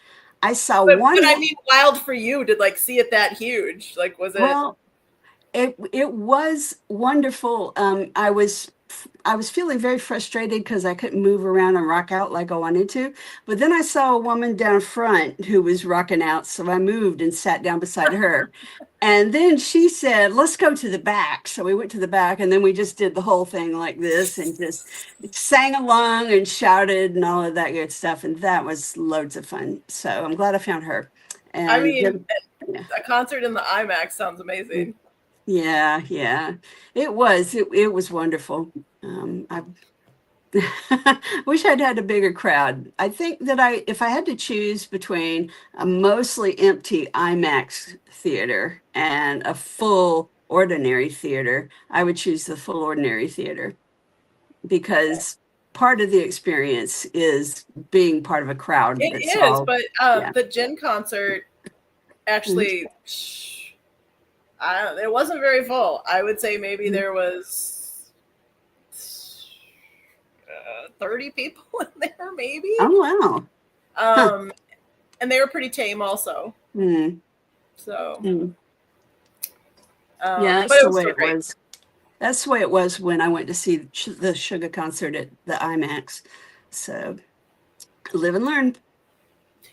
I saw But one. I mean, wild for you to like see it that huge. Like, was it? Well, it was wonderful. I was feeling very frustrated because I couldn't move around and rock out like I wanted to. But then I saw a woman down front who was rocking out, so I moved and sat down beside her. And then she said, "Let's go to the back." So we went to the back, and then we just did the whole thing like this and just sang along and shouted and all of that good stuff. And that was loads of fun. So I'm glad I found her. I And mean, yeah. a concert in the IMAX sounds amazing. Yeah, yeah, it was. It was wonderful. I wish I'd had a bigger crowd. I think that if I had to choose between a mostly empty IMAX theater and a full ordinary theater, I would choose the full ordinary theater because part of the experience is being part of a crowd It that's is, all, but yeah. the Jin concert Mhm. actually, it wasn't very full. I would say maybe there was 30 people in there, maybe. Oh, wow. Huh. Um, and they were pretty tame also. Mm, So, mm. Yeah, but that's it the was way still it great. was. That's the way it was when I went to see the Sugar concert at the IMAX. So live and learn.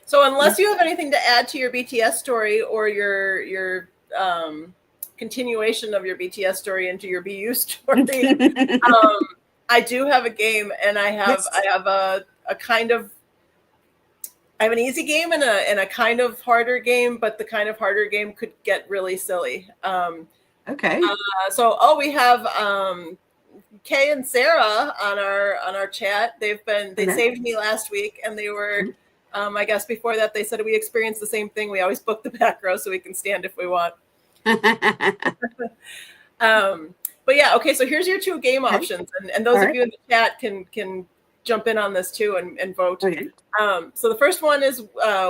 So, unless you have anything to add to your BTS story or your continuation of your BTS story into your BU story, um, I do have a game, and I Yes. have a kind of I have an easy game and a kind of harder game, but the kind of harder game could get really silly. Okay. We have Kay and Sarah on our chat. They Okay. saved me last week, and they were. I guess before that they said we experienced the same thing. We always book the back row so we can stand if we want. Um, but yeah, okay. So here's your two game Okay. options, and those All of right. you in the chat can jump in on this too and vote. Okay. So the first one is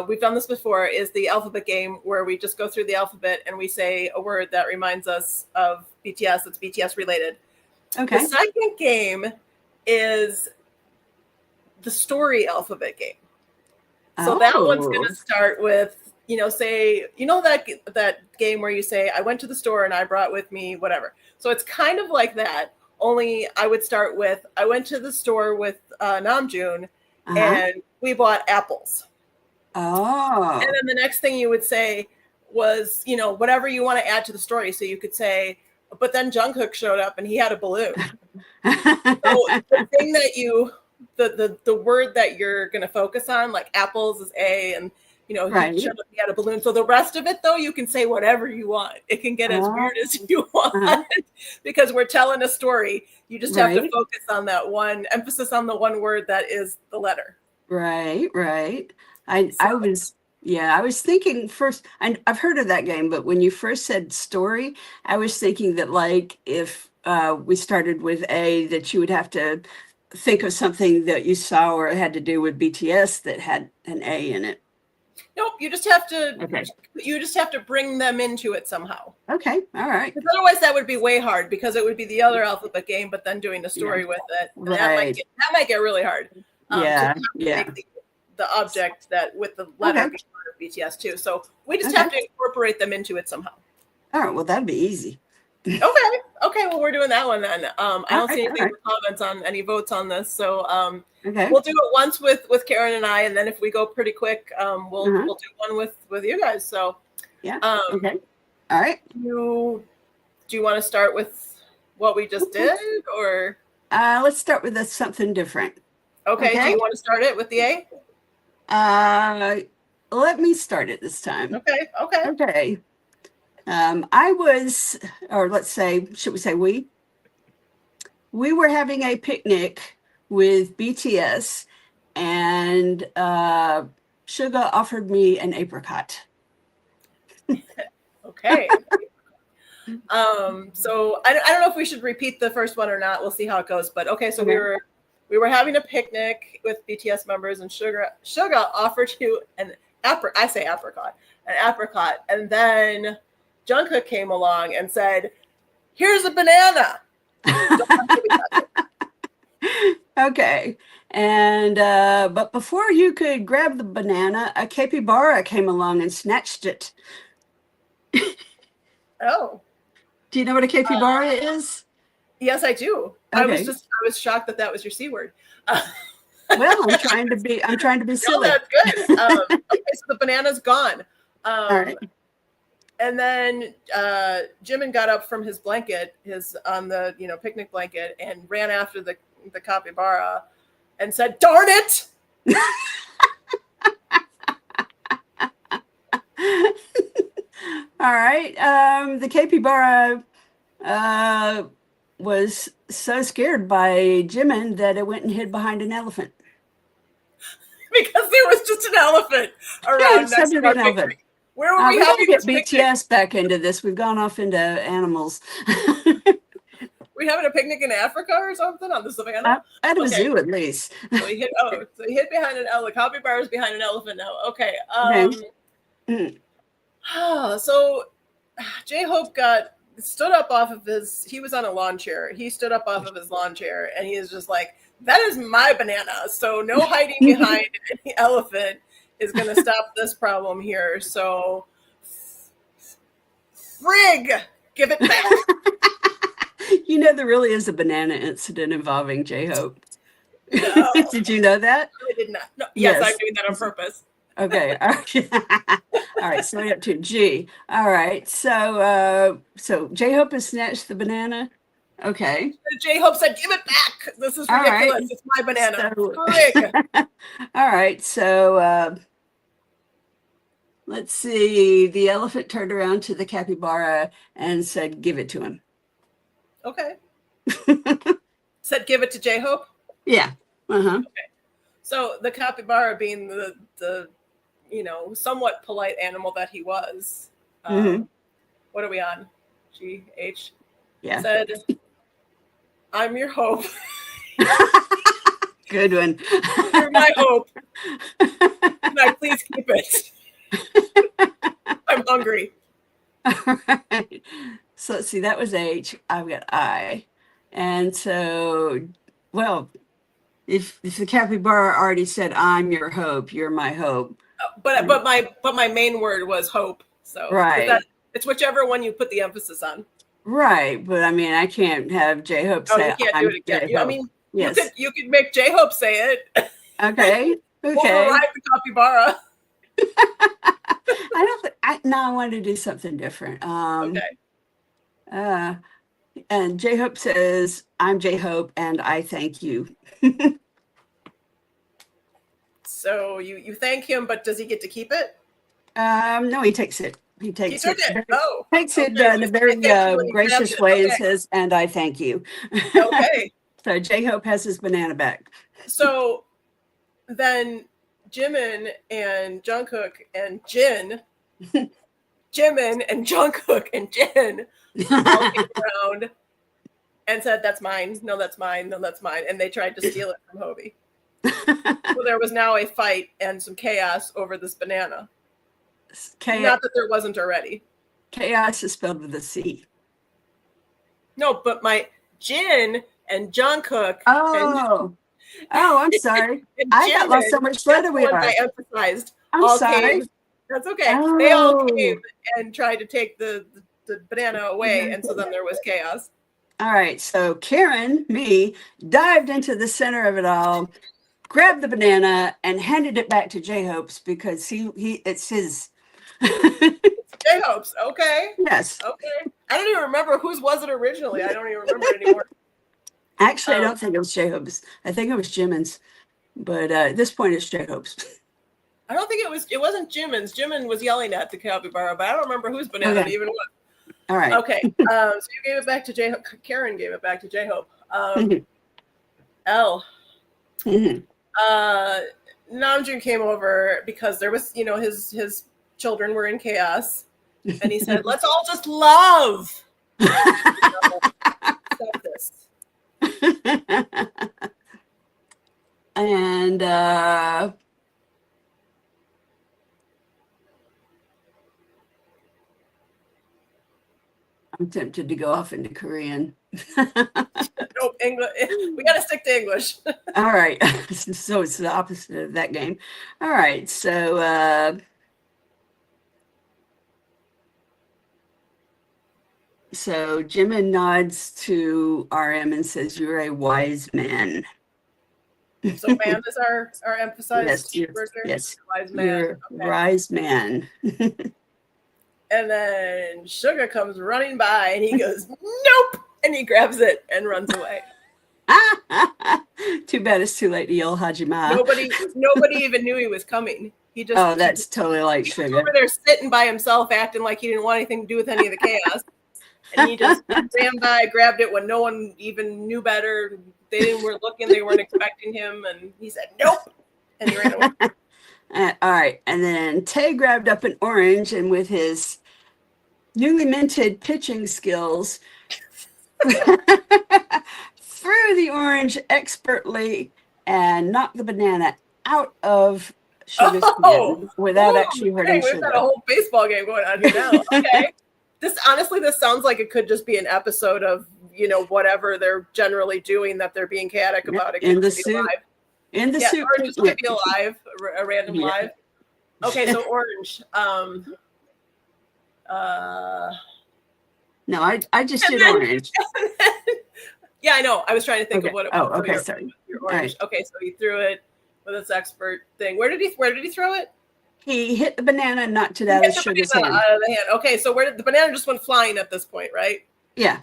we've done this before is the alphabet game where we just go through the alphabet and we say a word that reminds us of BTS that's BTS related. The Okay. second game is the story alphabet game. So that one's going Oh. to start with, say, that game where you say, I went to the store and I brought with me whatever. So it's kind of like that. Only I would start with, I went to the store with Namjoon Uh-huh. and we bought apples. And Oh. then the next thing you would say was, whatever you want to add to the story. So you could say, but then Jungkook showed up and he had a balloon. So the thing that the word that you're going to focus on, like apples is A, and he Right. showed up, he had a balloon. So the rest of it, though, you can say whatever you want. It can get as Oh. weird as you want Uh-huh. because we're telling a story. You just have to Right. focus on that one emphasis on the one word that is the letter. Right. Right. So I was thinking first, I've heard of that game, but when you first said story, I was thinking that like if we started with A, that you would have to think of something that you saw or had to do with BTS that had an A in it. Nope, you just have to. Okay. You just have to bring them into it somehow. Okay. All right. Because otherwise, that would be way hard because it would be the other alphabet game, but then doing the story with it. And Right. that might get really hard. Yeah. To Yeah. make the object that with the letter be part of BTS too. So we just have to incorporate them into it somehow. All right. Well, that'd be easy. Okay. Well, we're doing that one then. I don't see anything for comments on any votes on this, so we'll do it once with Karen and I, and then if we go pretty quick, we'll do one with you guys. So yeah. Okay. All right. Do you want to start with what we just did, or let's start with something different. Okay. Do you want to start it with the A? Let me start it this time. Okay. I was, or let's say, should we say we? We were having a picnic with BTS, and Suga offered me an apricot. Okay. So I don't know if we should repeat the first one or not. We'll see how it goes. But okay, so we were having a picnic with BTS members, and Suga offered you an apricot, and then Jungkook came along and said, "Here's a banana." Okay. And but before you could grab the banana, a capybara came along and snatched it. Oh. Do you know what a capybara is? Yes, I do. Okay. I was shocked that was your C word. Well, I'm trying to be silly. No, that's good. Okay, so the banana's gone. All right. And then Jimin got up from his blanket, on the picnic blanket, and ran after the capybara and said, "Darn it!" All right. The capybara was so scared by Jimin that it went and hid behind an elephant. Because there was just an elephant around next to our picnic. Where were we having this picnic? Get BTS back into this. We've gone off into animals. We having a picnic in Africa or something on the savannah? At a zoo, at least. So he hid behind an elephant. Capybara's behind an elephant now. Okay. So J-Hope stood up off of he was on a lawn chair. He stood up off of his lawn chair, and he is just like, "That is my banana. So no hiding behind any elephant is going to stop this problem here. So frig, give it back." You know, there really is a banana incident involving J-Hope. No. Did you know that? I did not. No. Yes, I'm doing that on purpose. Okay. All right. So up to G. All right. So J-Hope has snatched the banana. Okay. J-Hope said, "Give it back. This is ridiculous. Right. It's my banana." All right. So let's see. The elephant turned around to the capybara and said, "Give it to him." Okay. Said, "Give it to J-Hope." Yeah. Okay. So the capybara, being the somewhat polite animal that he was, what are we on? GH. Yeah. Said, "I'm your hope." Good one. "You're my hope. Can I please keep it? I'm hungry." All right. So let's see, that was H. I've got I. And so, well, if the capybara already said, "I'm your hope, you're my hope." But my main word was hope. So right. It's whichever one you put the emphasis on. Right. But I mean, I can't have J-Hope say, you can't do it again. I mean, yes. you could make J-Hope say it. Okay. Override the capybara. I wanted to do something different. Okay. And J-Hope says, "I'm J-Hope and I thank you." So you thank him, but does he get to keep it? No, he takes it. He takes it. Takes it in a very gracious way and says, "And I thank you." Okay. So J-Hope has his banana back. So then Jimin and Jungkook and Jimin and Jungkook and Jin all came around and said, "That's mine. No, that's mine. No, that's mine." And they tried to steal it from Hobie. So there was now a fight and some chaos over this banana. Not that there wasn't already. Chaos is spelled with a C. No, but my Jin and Jungkook. Oh, I'm sorry. And I got lost so much further we are. I emphasized. I'm all sorry. Came. That's okay. Oh. They all came and tried to take the banana away, and so then there was chaos. All right, so Karen, me, dived into the center of it all, grabbed the banana, and handed it back to J-Hope's because it's his. J-Hope's, okay. Yes. Okay. I don't even remember whose was it originally. I don't even remember anymore. Actually, I don't think it was J-Hope's. I think it was Jimin's. But at this point, it's J-Hope's. I don't think it wasn't Jimin's. Jimin was yelling at the capybara, but I don't remember whose banana it even was. All right. Okay. So you gave it back to J-Hope. Karen gave it back to J-Hope. L. Namjoon came over because there was, his children were in chaos. And he said, let's all just love. Stop this. And I'm tempted to go off into Korean. Nope, English. We got to stick to English. All right. So it's the opposite of that game. All right. So Jimin nods to RM and says, "You're a wise man." So man is our emphasized word there? Yes. Wise man. You're okay. wise man. And then Suga comes running by and he goes, nope! And he grabs it and runs away. Too bad it's too late to yell Hajima. Nobody even knew he was coming. He just that's totally like Suga. Over there sitting by himself, acting like he didn't want anything to do with any of the chaos. And he just ran by, grabbed it when no one even knew better. They weren't looking, they weren't expecting him, and he said, nope. And he ran away. All right. And then Tay grabbed up an orange and with his newly minted pitching skills, threw the orange expertly and knocked the banana out of Suga's hand without actually hurting Suga. We've got a whole baseball game going on here now. Okay. This sounds like it could just be an episode of, whatever they're generally doing that they're being chaotic about. It in the suit. Live. In the suit. Or just could be alive, a random live. Okay, so orange. No, I just did orange. Yeah, I know. I was trying to think of what it was. Oh, okay, sorry. Your orange. Right. Okay, so he threw it with its expert thing. Where did he throw it? He hit the banana and knocked it out of Suga's hand. Out of the hand. Okay, so the banana just went flying at this point, right? Yeah.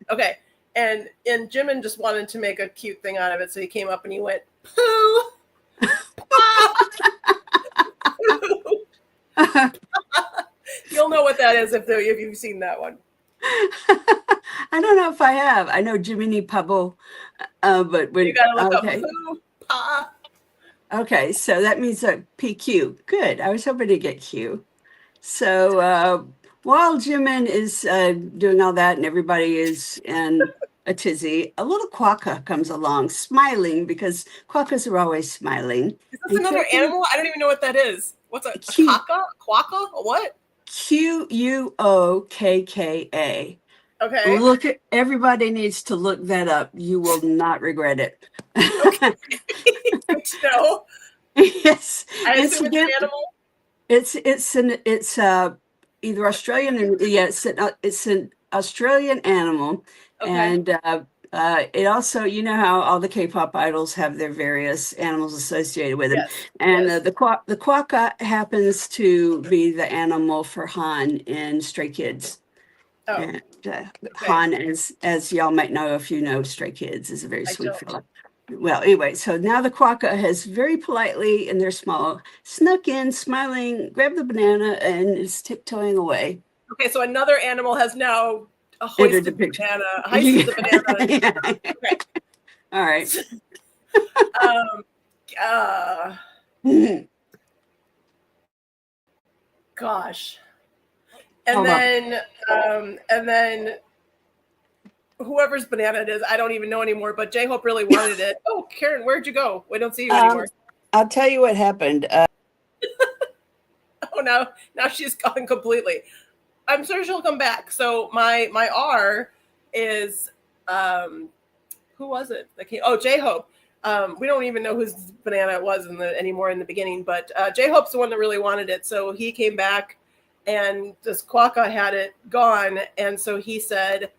Okay. And Jimin just wanted to make a cute thing out of it, so he came up and he went, poo! You'll know what that is if you've seen that one. I don't know if I have. I know Jiminy Pubble, but when you gotta look up poo, pa. Okay, so that means PQ. Good. I was hoping to get Q. So while Jimin is doing all that and everybody is in a tizzy, a little quokka comes along, smiling because quokkas are always smiling. Is this another animal? I don't even know what that is. What's a quokka? Quokka? A what? Quokka. Okay. Everybody needs to look that up. You will not regret it. Okay. No. Yes. I assume it's an animal. It's either Australian and it's an Australian animal, okay. And it also, how all the K-pop idols have their various animals associated with them, yes. And yes. The quokka happens to be the animal for Han in Stray Kids. Oh. And, okay. Han, as y'all might know if you know Stray Kids, is a very sweet fellow. Well, anyway, so now the quokka has very politely, and they're small, snuck in, smiling, grabbed the banana, and is tiptoeing away. Okay, so another animal has now hoisted the banana. Hoisted the banana. Yeah. Okay. All right. Gosh. And then whoever's banana it is, I don't even know anymore, but J-Hope really wanted it. Oh, Karen, where'd you go? We don't see you Um, anymore. I'll tell you what happened. Oh, now she's gone completely. I'm sure she'll come back. So my R is who was it that came? Oh, J-Hope. We don't even know whose banana it was anymore in the beginning, but J-Hope's the one that really wanted it. So he came back, and this Quokka had it gone, and so he said,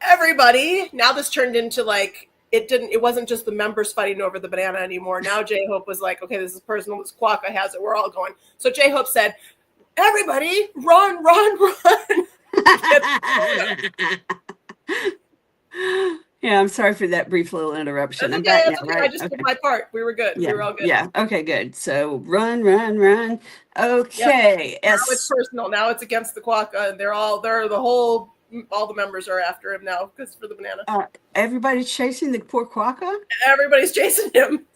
"Everybody!" Now this turned into like it wasn't just the members fighting over the banana anymore. Now J-Hope was like, "Okay, this is personal. This Quokka has it. We're all going." So J-Hope said, "Everybody, run, run, run!" Yeah, I'm sorry for that brief little interruption. That's I'm okay. back now, That's okay. I right? just did Okay. my part. We were good. Yeah. We were all good. Yeah. Okay, good. So run, run, run. Yep. Okay. Now it's personal. Now it's against the Quokka, and all the members are after him now because for the banana. Everybody's chasing the poor Quokka? Everybody's chasing him.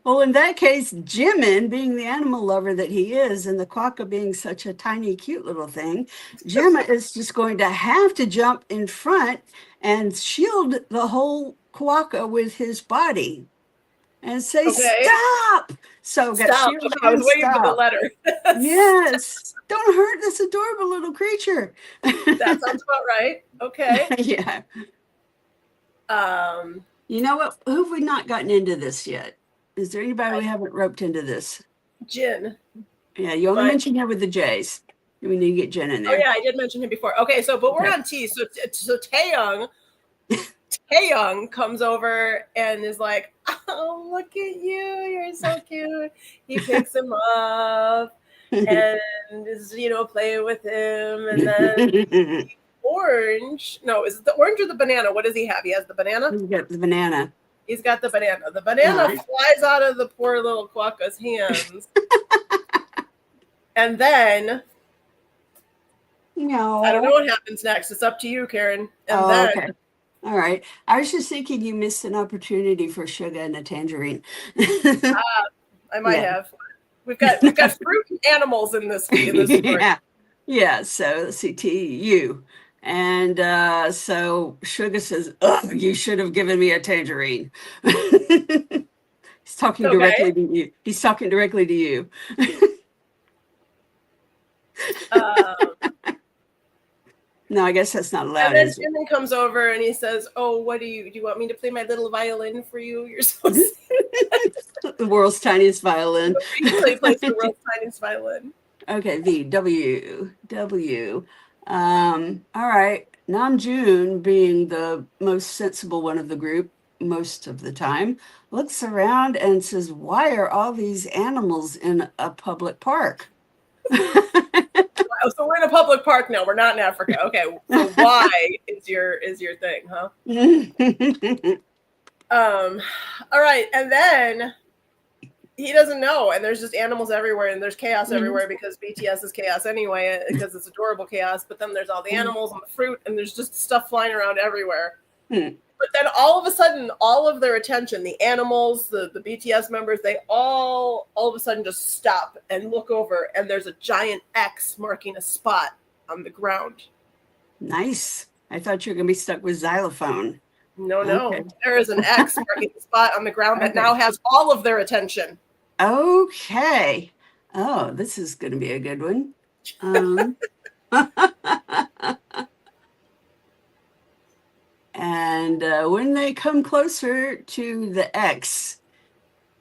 Well, in that case, Jimin, being the animal lover that he is, and the Quokka being such a tiny, cute little thing, Jim is just going to have to jump in front and shield the whole Quokka with his body and say, Okay. Stop! So got Stop. shield I was and waiting for the stop. letter. Yes. Don't hurt this adorable little creature. That sounds about right. Okay. Yeah. You know what? Who have we not gotten into this yet? Is there anybody we haven't roped into this? Jin. Yeah, you only mentioned him with the J's. We need to get Jen in there. Oh yeah, I did mention him before. Okay, so but we're on T. So Taeyong comes over and is like, "Oh, look at you! You're so cute." He picks him up and is playing with him, and then orange. No, is it the orange or the banana? What does he have? He has the banana. He's got the banana. He's got the banana. The banana flies out of the poor little Quokka's hands, and then. No. I don't know what happens next. It's up to you, Karen. And then, okay. All right. I was just thinking you missed an opportunity for sugar and a tangerine. I might have. We've got fruit and animals in this story. Yeah. So let's see, T-U. And so Sugar says, "Oh, you should have given me a tangerine." He's talking directly to you. He's talking directly to you. No, I guess that's not allowed. And then Jimmy comes over and he says, "Oh, do you want me to play my little violin for you? You're so sad." The world's tiniest violin. He plays the world's tiniest violin. Okay, W. All right. Namjoon, being the most sensible one of the group most of the time, looks around and says, "Why are all these animals in a public park?" So we're in a public park now. We're not in Africa. Okay. So why is your thing, huh? All right. And then he doesn't know, and there's just animals everywhere, and there's chaos everywhere because BTS is chaos anyway, because it's adorable chaos. But then there's all the animals and the fruit, and there's just stuff flying around everywhere. But then all of a sudden, all of their attention, the animals, the BTS members, they all of a sudden just stop and look over, and there's a giant X marking a spot on the ground. Nice. I thought you were going to be stuck with xylophone. No. Okay. There is an X marking a spot on the ground that now has all of their attention. Okay. Oh, this is going to be a good one. And when they come closer to the X,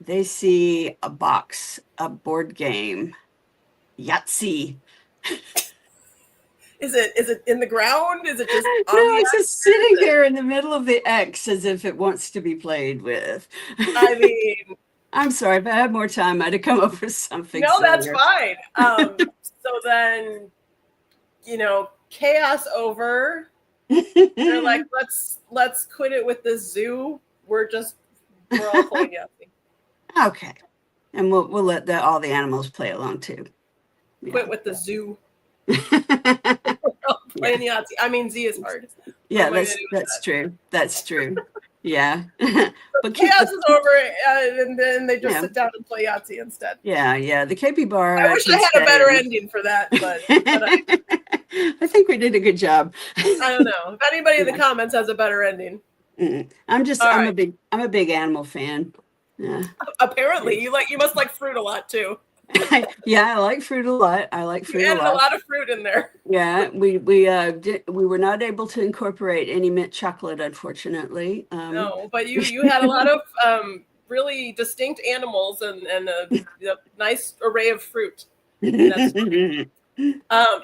they see a box, a board game, Yahtzee. Is it in the ground? Is it just no? It's just sitting there in the middle of the X as if it wants to be played with. I mean, I'm sorry, if I had more time, I'd have come up with something. No, that's fine. So then, chaos over. They're like, let's quit it with the zoo. We're all playing Yahtzee. Okay, and we'll let all the animals play along too. Quit with the zoo. Playing Yahtzee. I mean, Z is hard. Yeah, that's true. That's true. Yeah. But keep chaos the is over, and then they just yeah. sit down and play Yahtzee instead. Yeah. The I capybara wish I can had a stay. better ending for that, but I think we did a good job. I don't know. If anybody in the Yeah. comments has a better ending. All I'm right. a big animal fan. Yeah. Apparently, you must like fruit a lot too. Yeah, I like fruit a lot. I like You fruit a added a lot. lot of fruit in there. Yeah, we were not able to incorporate any mint chocolate, unfortunately. No, but you had a lot of really distinct animals and a nice array of fruit. And that's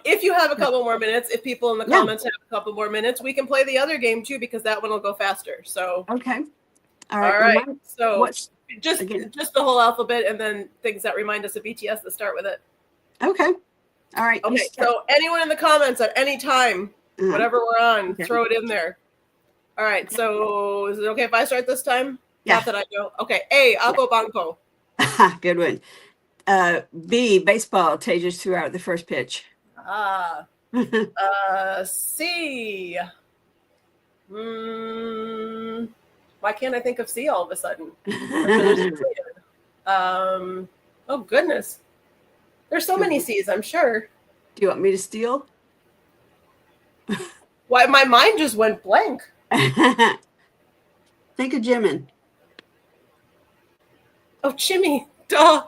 if you have a couple more minutes, if people in the Yeah. comments have a couple more minutes, we can play the other game too because that one will go faster. So Okay. all right. So what's just again? just the whole alphabet and then things that remind us of BTS that start with it. Okay. All right. Okay. So anyone in the comments at any time, whatever we're on, throw it in there. All right. So is it okay if I start this time? Yeah. Not that I know. Okay. A, Ako Banko. Good one. B, baseball tasers throughout the first pitch. C. Why can't I think of C all of a sudden? Oh goodness. There's so many C's, I'm sure. Do you want me to steal? Why my mind just went blank. Think of Jimin. Oh, Chimmy. Duh.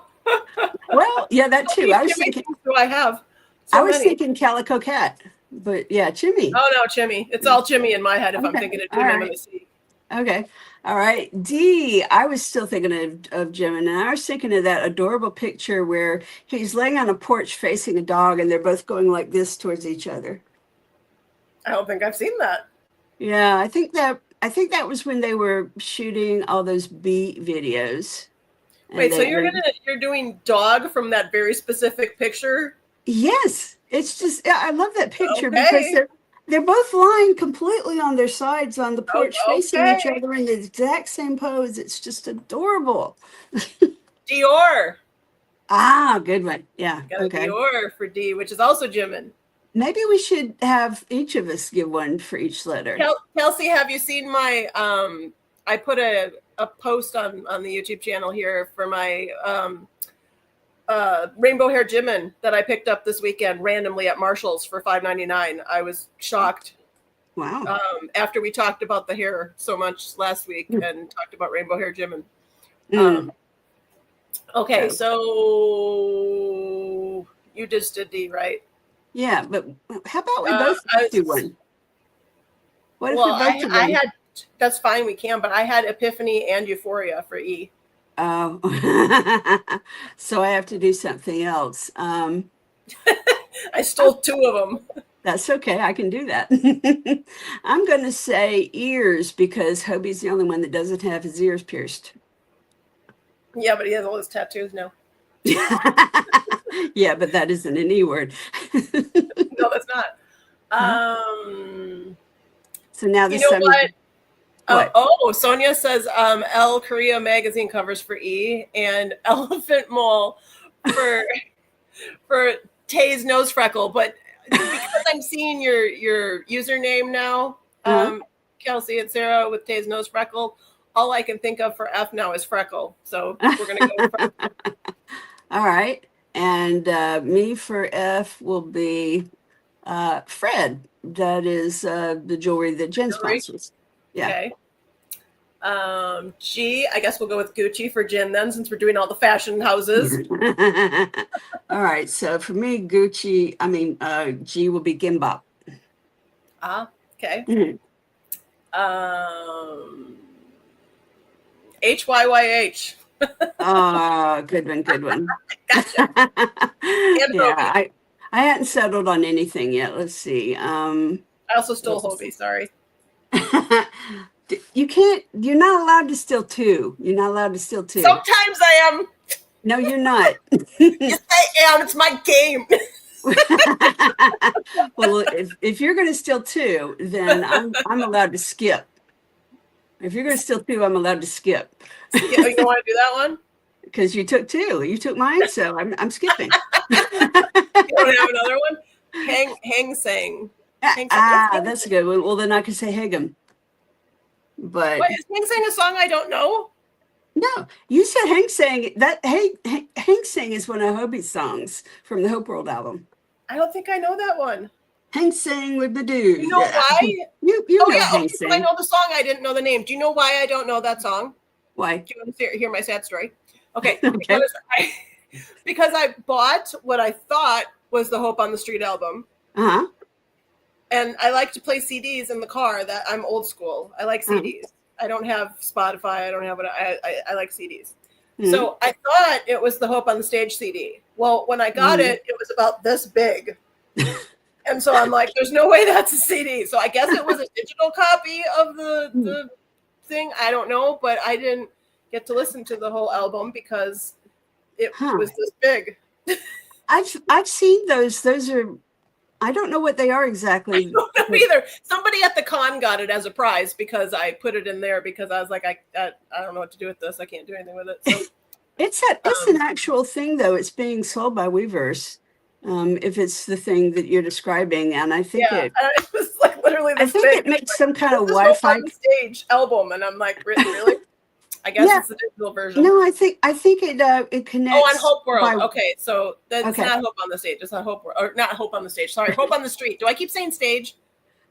Well, yeah, that too. I was thinking. Do I have? I was thinking Calico Cat, but yeah, Chimmy. Oh no, Chimmy. It's all Chimmy in my head if I'm thinking of Jim and the C. Okay. All right. D, I was still thinking of Jim, and I was thinking of that adorable picture where he's laying on a porch facing a dog and they're both going like this towards each other. I don't think I've seen that. Yeah, I think that was when they were shooting all those bee videos. Wait, so you're doing dog from that very specific picture? Yes. It's just I love that picture because they're both lying completely on their sides on the porch facing each other in the exact same pose. It's just adorable. Dior. Ah, good one. Yeah. Got Dior for D, which is also Jimin. Maybe we should have each of us give one for each letter. Kelsey, have you seen my I put a post on the YouTube channel here for my rainbow hair Jimin that I picked up this weekend randomly at Marshall's for $5.99. I was shocked. Wow. After we talked about the hair so much last week and talked about rainbow hair Jimin. Okay, so you just did D, right? Yeah, but how about we both do one? What if we both do one? I had, that's fine, we can, but I had Epiphany and Euphoria for E. Oh, so I have to do something else. I stole two of them. That's okay. I can do that. I'm going to say ears because Hobie's the only one that doesn't have his ears pierced. Yeah, but he has all his tattoos now. Yeah, but that isn't an E word. No, that's not. So now the you know what? Sonia says L Korea magazine covers for E and Elephant Mole for Tay's nose freckle. But because I'm seeing your username now, Kelsey and Sarah with Tay's nose freckle, all I can think of for F now is freckle. So we're gonna go with freckle. All right. And me for F will be Fred. That is the jewelry that Jen sponsors. Yeah. Okay. G, I guess we'll go with Gucci for Jen then, since we're doing all the fashion houses. All right. So for me, G will be Gimbap. Okay. HYYH. Good one. Gotcha. Yeah, I hadn't settled on anything yet. Let's see. I also stole Hobie, sorry. You're not allowed to steal two. You're not allowed to steal two. Sometimes I am. No, you're not. Yes, I am. It's my game. Well, if you're going to steal two, then I'm allowed to skip. If you're going to steal two, I'm allowed to skip. You don't want to do that one? Because you took two. You took mine, so I'm skipping. You don't have another one? Hang Sang. That's a good one. Well, then I can say Hagem. But What, is Hang Sang a song I don't know? no, you said Hank Sang that. Hey, Hank Sang is one of Hobie's songs from the Hope World album. I don't think I know that one. Hank Sang with the You dude. know Yeah. why? You Oh know yeah, Hank okay, so I Sang. know the song. I didn't know the name. Do you know why I don't know that song? Why? Do you want to hear my sad story? Okay, Okay. because I bought what I thought was the Hope on the Street album, Uh-huh. and I like to play CDs in the car. That I'm old school. I like Uh-huh. CDs. I don't have Spotify. I don't have what I like CDs. Mm-hmm. So I thought it was the Hope on the Stage CD. Well, when I got it, it was about this big. And so I'm like, there's no way that's a CD. So I guess it was a digital copy of the thing. I don't know, but I didn't get to listen to the whole album because it was this big. I've seen those. Those are, I don't know what they are exactly. I don't know either. Somebody at the con got it as a prize because I put it in there because I was like, I don't know what to do with this. I can't do anything with it. So it's an actual thing though. It's being sold by Weverse. If it's the thing that you're describing, and I think it was like literally this I think big. it makes some kind of Wi-Fi Wi-Fi on the Stage album, and I'm like, really? I guess it's the digital version. No, I think it connects. Oh, on Hope World. Okay, so that's not Hope on the Stage. It's not Hope World, or not Hope on the Stage. Sorry, Hope on the Street. Do I keep saying stage?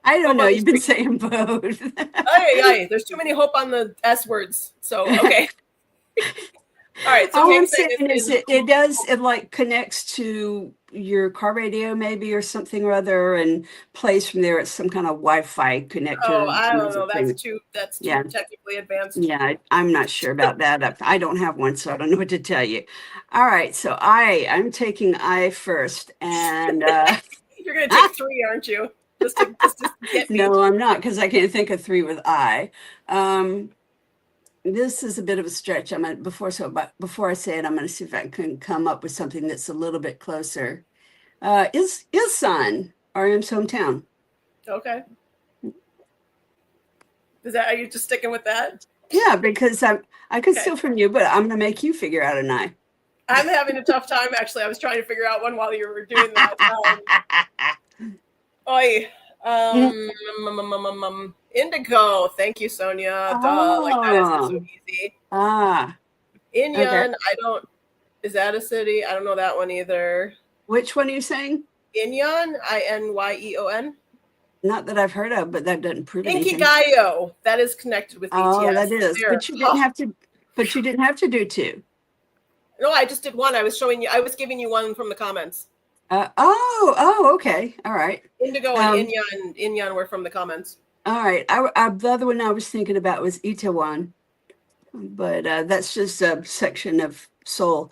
I don't know. You've been saying both. There's too many Hope on the S words. So okay. All right. So all I'm saying is it like connects to your car radio maybe or something or other and plays from there. It's some kind of Wi-Fi connector. Oh, I don't know. That's too technically advanced. Yeah, I'm not sure about that. I don't have one, so I don't know what to tell you. All right, so I'm taking I first, and you're gonna take 3, aren't you? Just to get me. No, I'm not, because I can't think of 3 with I. This is a bit of a stretch. Before I say it, I'm going to see if I can come up with something that's a little bit closer. Ilsan, RM's hometown. Okay. Are you just sticking with that? Yeah, because I could steal from you, but I'm going to make you figure out an I. I'm having a tough time, actually. I was trying to figure out one while you were doing that. Indigo. Thank you, Sonia. Duh, like that is so easy. Inyon, okay. Is that a city? I don't know that one either. Which one are you saying? Inyon, Inyeon. Not that I've heard of, but that doesn't prove anything. Inkigayo. That is connected with BTS. Oh, that is. But you didn't have to do 2. No, I just did 1. I was giving you one from the comments. Okay. All right. Indigo and Inyon were from the comments. All right. The other one I was thinking about was Itaewon, but that's just a section of Seoul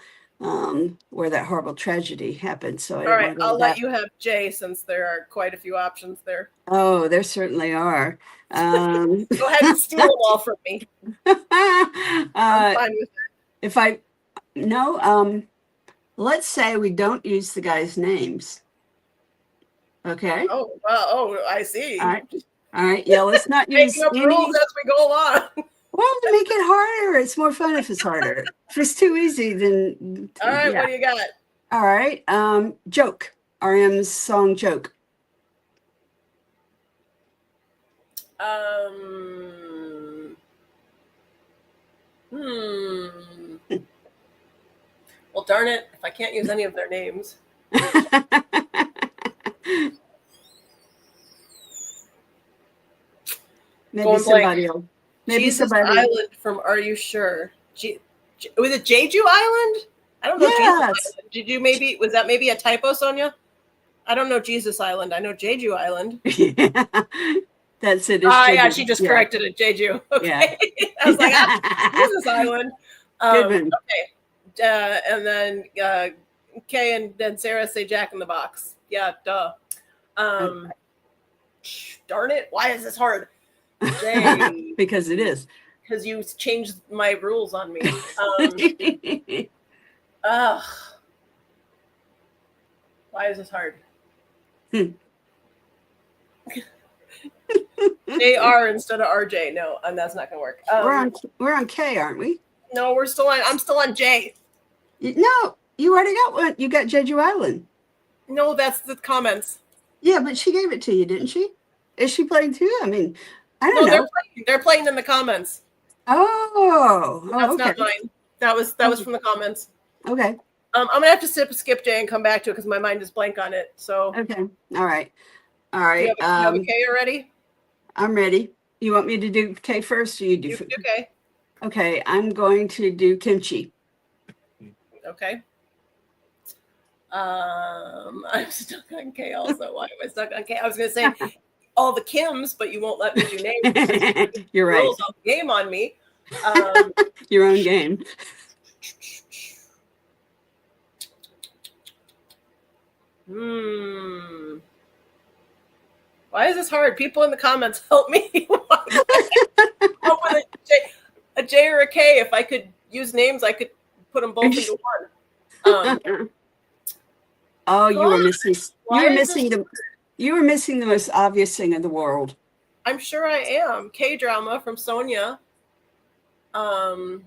where that horrible tragedy happened. So all right, I'll let you have J since there are quite a few options there. Oh, there certainly are. Go ahead and steal them all from me. I'm fine with it. Let's say we don't use the guys' names. Okay. Oh, well, I see. All right. Yeah, let's not use any rules as we go along. Well, to make it harder, it's more fun if it's harder. If it's too easy, then. All right, what do you got? All right. Joke. RM's song Joke. Well, darn it, if I can't use any of their names. Maybe somebody else. Maybe Jesus somebody. Island from Are You Sure? Was it Jeju Island? I don't know. Yes. Jesus Island. Was that maybe a typo, Sonia? I don't know Jesus Island. I know Jeju Island. Yeah. That's it. Yeah, she just corrected it. Jeju. Okay. Yeah. I was like, Jesus Island. Okay. And then Kay and then Sarah say Jack in the Box. Yeah, duh. Darn it. Why is this hard? J. Because it is. Because you changed my rules on me. Why is this hard? JR instead of RJ. No, and that's not gonna work. We're on K, aren't we? No, I'm still on J. No, you already got one. You got Jeju Island. No, that's the comments. Yeah, but she gave it to you, didn't she? Is she playing too? I mean, I don't No, know. they're playing in the comments. Oh, That's okay. not mine. That was from the comments. Okay. I'm gonna have to skip Jay and come back to it because my mind is blank on it. So Okay. All right. All do right. you have a K already? I'm ready. You want me to do K first, or you do? You can do K. Okay. I'm going to do kimchi. Okay. I'm stuck on K also. Why am I stuck on K? I was gonna say all the Kims, but you won't let me do names. You're right. Rules of the game on me. Your own game. Why is this hard? People in the comments help me. Up with a J or a K. If I could use names, I could put them both into one. Oh, you were missing. You were missing the most obvious thing in the world. I'm sure I am. K drama from Sonia. Yeah,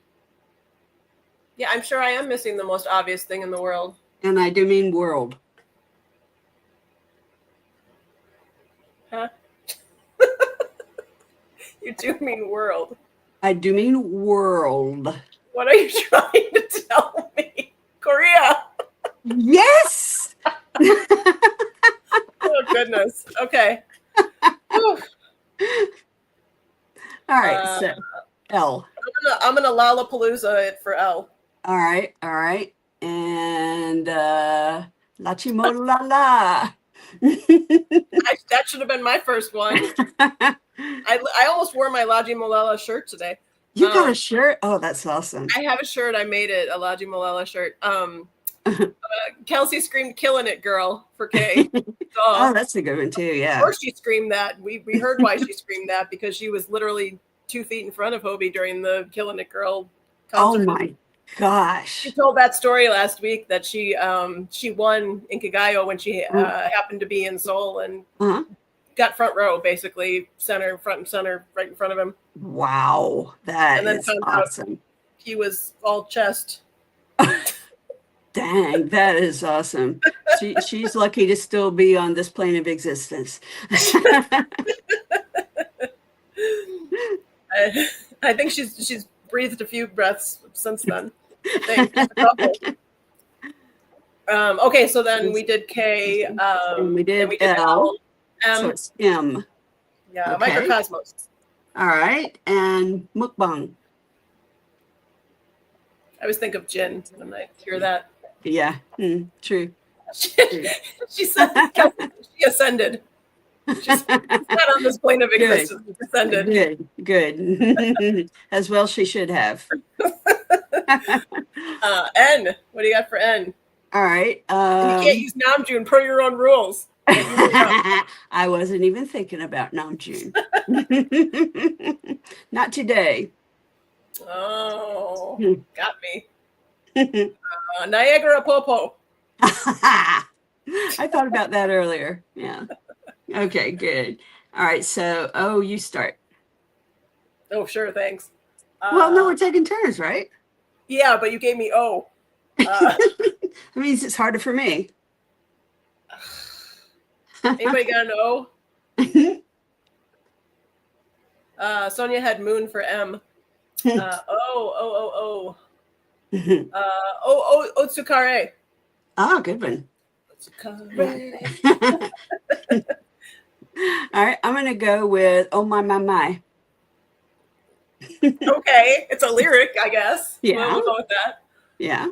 I'm sure I am missing the most obvious thing in the world. And I do mean world. Huh? You do mean world. I do mean world. What are you trying to tell me? Korea. Yes. Oh goodness. Okay. All right. So L. I'm gonna Lollapalooza it for L. All right. All right. And La Chimolala. That should have been my first one. I almost wore my Laji Molella shirt today. You got a shirt? Oh, that's awesome. I have a shirt. I made it, a Laji Molella shirt. Kelsey screamed "Killing It, Girl" for Kay. Oh, that's a good one too. Yeah. Of course she screamed that. We heard why she screamed that, because she was literally 2 feet in front of Hobie during the "Killing It, Girl" concert. Oh my gosh. She told that story last week that she won in Kagayo when she happened to be in Seoul and got front row, basically front and center, right in front of him. Wow, that is awesome. He was all chest. Dang, that is awesome. She's lucky to still be on this plane of existence. I think she's breathed a few breaths since then. I think just a couple. Okay, so then we did K. And we did L. M. So it's M. Yeah, okay. Microcosmos. All right, and mukbang. I always think of Jin when I hear that. Yeah, true. She said she ascended. She's not on this plane of existence. She ascended. Good. As well she should have. N. What do you got for N? All right. You can't use Namjoon per your own rules. I wasn't even thinking about Namjoon. Not today. Oh, got me. Niagara Popo. I thought about that earlier. Yeah. Okay, good. All right, so you start. Oh, sure, thanks. Well, no, we're taking turns, right? Yeah, but you gave me O. That means it's harder for me. Anybody got an O? Sonia had Moon for M. Otsukare. Oh, good one. Otsukare. All right, I'm going to go with Oh My My My. Okay, it's a lyric, I guess. Yeah. We'll go with that. Yeah.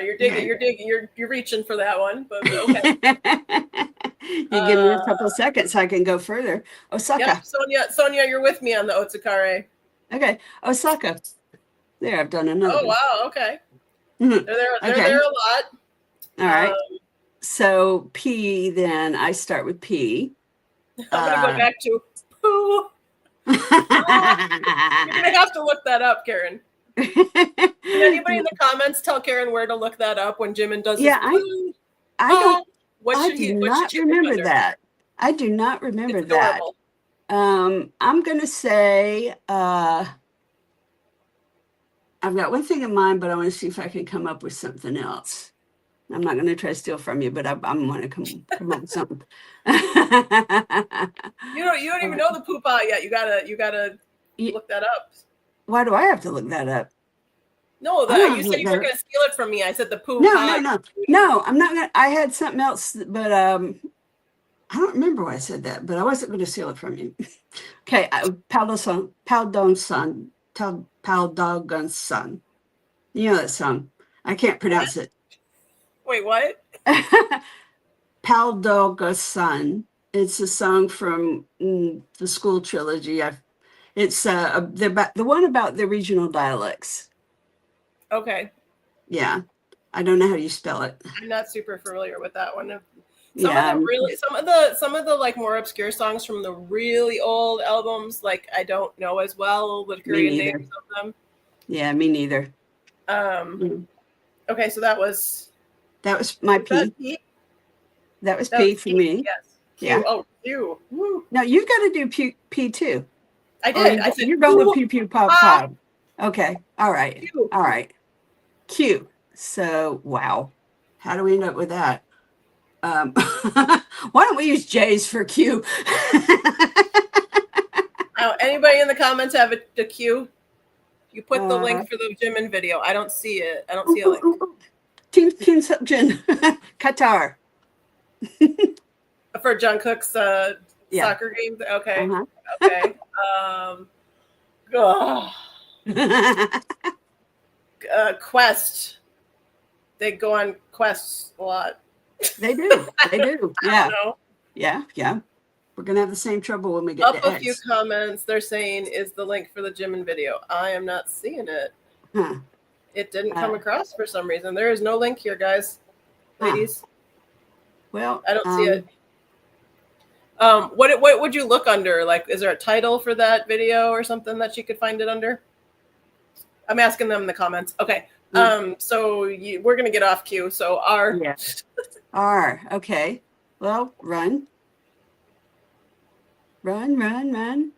You're digging, you're reaching for that one, but okay. You give me a couple seconds so I can go further. Osaka. Yep, Sonia, you're with me on the Otsukare. Okay, Osaka. There, I've done another. Oh, wow, okay. They're there a lot. All right. So P, then I start with P. I'm going to go back to poo. You're going to have to look that up, Karen. Can anybody in the comments tell Karen where to look that up when Jimin does his poo? I do not remember that. I do not remember that. I'm going to say, I've got one thing in mind, but I want to see if I can come up with something else. I'm not going to try to steal from you, but I'm going to come up with something. You don't even know the Poopa yet. You gotta look that up. Why do I have to look that up? No, you said you weren't going to steal it from me. I said the Poopa. No, I'm not going to. I had something else, but I don't remember why I said that, but I wasn't going to steal it from you. Okay, Paldon Son. You know that song. I can't pronounce it. Wait, what? Paldon Son. It's a song from the school trilogy. It's the one about the regional dialects. Okay. Yeah. I don't know how you spell it. I'm not super familiar with that one. Some of the like more obscure songs from the really old albums, like I don't know as well the Korean names of them. Yeah, me neither. Okay, so that was my P. That was P for me. Yes. Q. Yeah. Oh, Q. Woo. No, you've got to do P too. I did. I said you're going with pew pew pop pop. Okay. All right. Q. All right. Q. So wow. How do we end up with that? Why don't we use J's for Q? Anybody in the comments have a Q? You put the link for the Jimin video. I don't see it. I don't see a link. Team Jin. Qatar. For Jungkook's soccer game? Okay. Okay. Quest. They go on quests a lot. They do. Yeah. Yeah. We're going to have the same trouble when we get to X. Up a few comments. They're saying, is the link for the Jimin video? I am not seeing it. Huh. It didn't come across for some reason. There is no link here, guys. Ladies. Well, I don't see it. What would you look under? Like, is there a title for that video or something that you could find it under? I'm asking them in the comments. Okay. So we're gonna get off cue. So R. Yeah. R. Okay. Well, run. Ramen.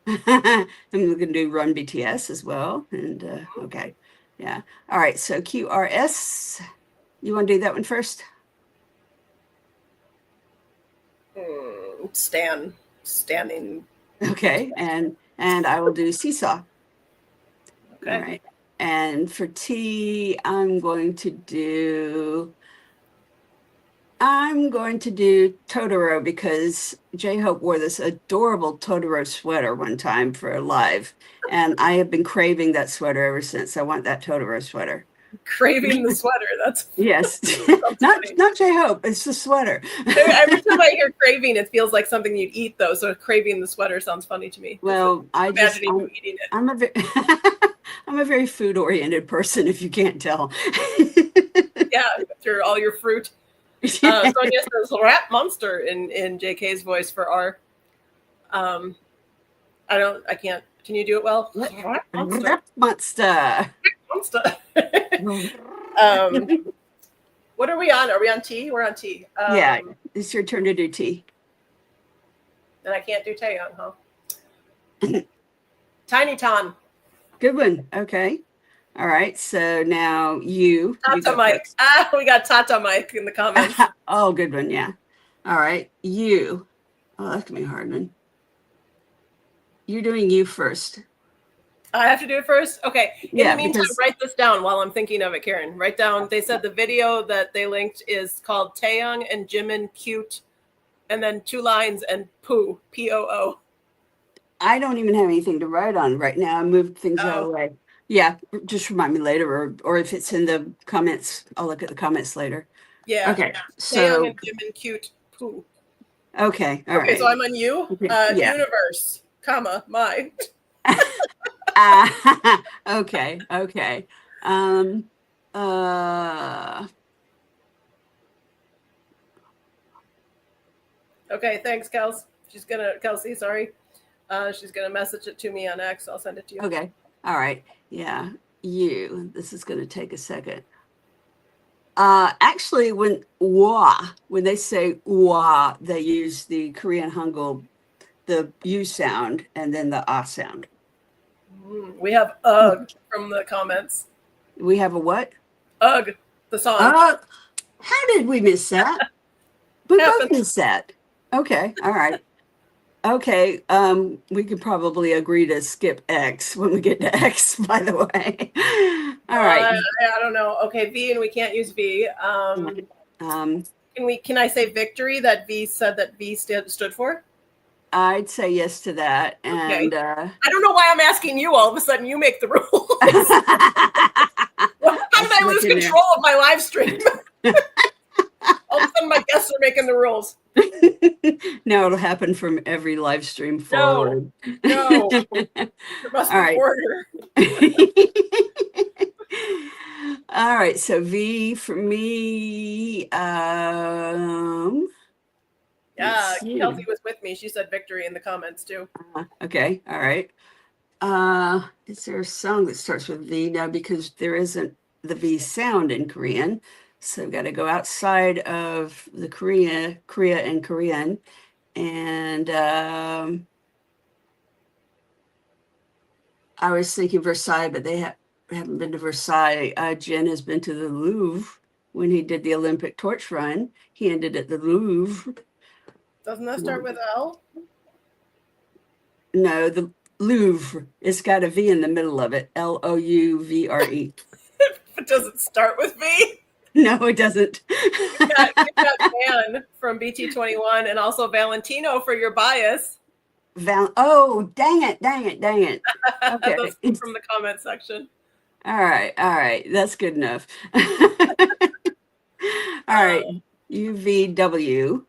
And we're gonna do Run BTS as well. And okay. Yeah. All right. So QRS. You want to do that one first? Standing. Okay, and I will do seesaw. Okay. All right. And for T, I'm going to do Totoro because J-Hope wore this adorable Totoro sweater one time for a live, and I have been craving that sweater ever since. I want that Totoro sweater. Craving the sweater. That's yes. not J-Hope. It's the sweater. Every time I hear craving, it feels like something you'd eat, though. So craving the sweater sounds funny to me. Well, I'm imagining eating it. I'm a very food-oriented person, if you can't tell. Yeah, through all your fruit. Sonia says "rap monster" in JK's voice for R. I can't. Can you do it well? Rap monster. What are we on? Are we on T? We're on T. Yeah, it's your turn to do T. And I can't do Taeyong, huh? Tiny Ton. Good one. Okay. All right. So now you. Tata Mike. We got Tata Mike in the comments. Oh, good one. Yeah. All right. You. Oh, that's going to be a hard one. You're doing you first. I have to do it first? Okay. In the meantime, write this down while I'm thinking of it, Karen. Write down. They said the video that they linked is called Taeyong and Jimin Cute, and then 2 lines and Poo, P-O-O. I don't even have anything to write on right now. I moved things out of the way. Yeah, just remind me later, or if it's in the comments, I'll look at the comments later. Yeah. Okay. So Taeyong and Jimin Cute, Poo. Okay. All right. Okay, so I'm on you. Okay. Universe, comma, my. Okay. Okay, thanks, Kelsey, sorry. She's gonna message it to me on X. I'll send it to you. Okay. All right. Yeah. This is gonna take a second. Actually, when they say wa, they use the Korean Hangul, the U sound and then the ah sound. We have ugh from the comments. We have a what? Ugh. The song. How did we miss that? We Happens. both missed that. Okay, all right. Okay, we could probably agree to skip X when we get to X, by the way. All right. I don't know. Okay, V, and we can't use V. Can I say victory that V said that V stood for? I'd say yes to that. Okay. And I don't know why I'm asking you. All of a sudden, you make the rules. How did I lose control of my live stream? All of a sudden, my guests are making the rules. No, it'll happen from every live stream forward. No. There must be order. All right, so V for me. Yeah, Kelsey was with me. She said victory in the comments too. Okay, all right. Is there a song that starts with V? No, because there isn't the V sound in Korean. So I've got to go outside of the Korea and Korean. And I was thinking Versailles, but they haven't been to Versailles. Jen has been to the Louvre when he did the Olympic torch run. He ended at the Louvre. Doesn't that start with L? No, the Louvre. It's got a V in the middle of it. Louvre. But does it start with V? No, it doesn't. We've got Van from BT21 and also Valentino for your bias. Oh, dang it. Okay. That's from the comment section. All right. That's good enough. All right. UVW.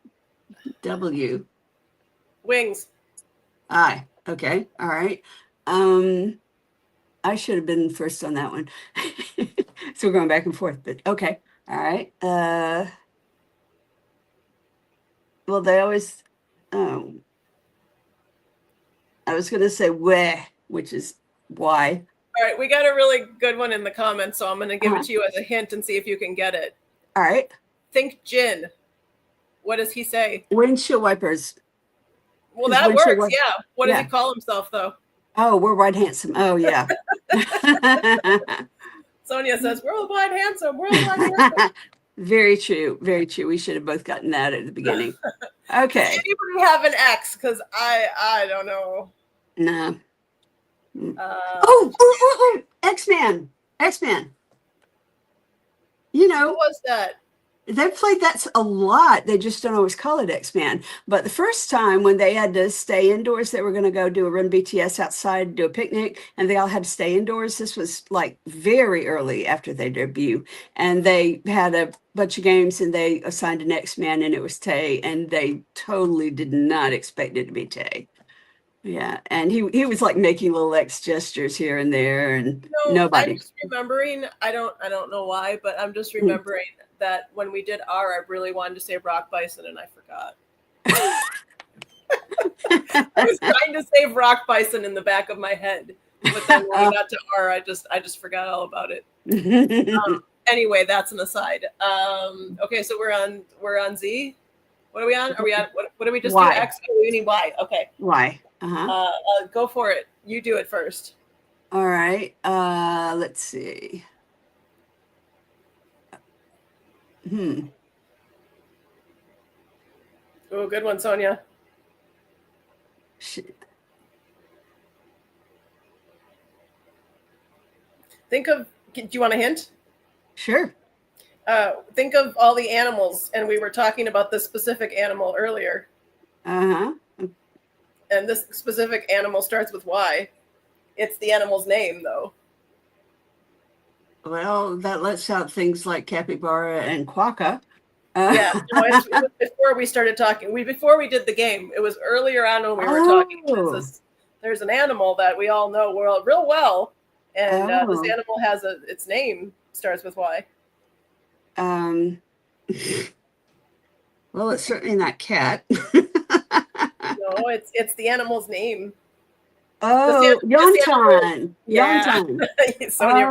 W. Wings. I. Okay. All right. I should have been first on that one. So we're going back and forth, but okay. All right. Well, they always, I was going to say where, which is why. All right. We got a really good one in the comments, so I'm going to give it to you as a hint and see if you can get it. All right. Think gin. What does he say? Windshield wipers. Well, that works. Yeah. What does he call himself, though? Oh, worldwide handsome. Oh, yeah. Sonia says, worldwide handsome. Very true. We should have both gotten that at the beginning. Okay. Does anybody have an X? Because I don't know. No. X-Men. You know. What was that? They've played that a lot. They just don't always call it X-Men. But the first time when they had to stay indoors, they were going to go do a Run BTS outside, do a picnic, and they all had to stay indoors. This was like very early after their debut. And they had a bunch of games and they assigned an X-Men and it was Tae. And they totally did not expect it to be Tae. Yeah, and he was like making little X gestures here and there, and nobody. I'm just remembering. I don't know why, but I'm just remembering that when we did R, I really wanted to say Rock Bison, and I forgot. I was trying to save Rock Bison in the back of my head, but then when I got to R, I just forgot all about it. Anyway, that's an aside. Okay, so we're on Z. What are we on? Are we on? What do we just Y. do? X. Oh, we need Y. Okay. Y. Go for it. You do it first. All right. Let's see. Oh, good one, Sonia. Think of. Do you want a hint? Sure. Think of all the animals, and we were talking about this specific animal earlier. And this specific animal starts with Y. It's the animal's name, though. Well, that lets out things like capybara and quokka. Yeah, it was before we started talking. Before we did the game, it was earlier on when we were talking. There's an animal that we all know real well, and this animal has its name starts with Y. Well, it's certainly not cat. No, it's the animal's name. Oh, Yontan. Yontan. Sonia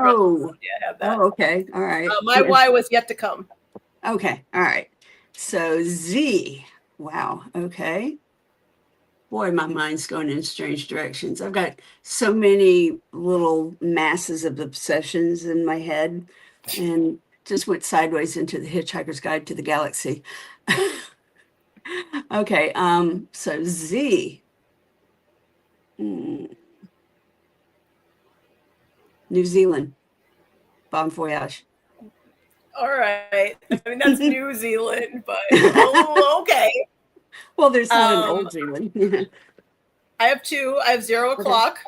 had that. Oh, okay. All right. My Y was yet to come. Okay. All right. So Z. Wow. Okay. Boy, my mind's going in strange directions. I've got so many little masses of obsessions in my head. And just went sideways into the Hitchhiker's Guide to the Galaxy. Okay, so Z. New Zealand. Bon voyage. All right. I mean, that's New Zealand, but oh, okay. Well, there's not an Old Zealand. I have two. I have 0 o'clock.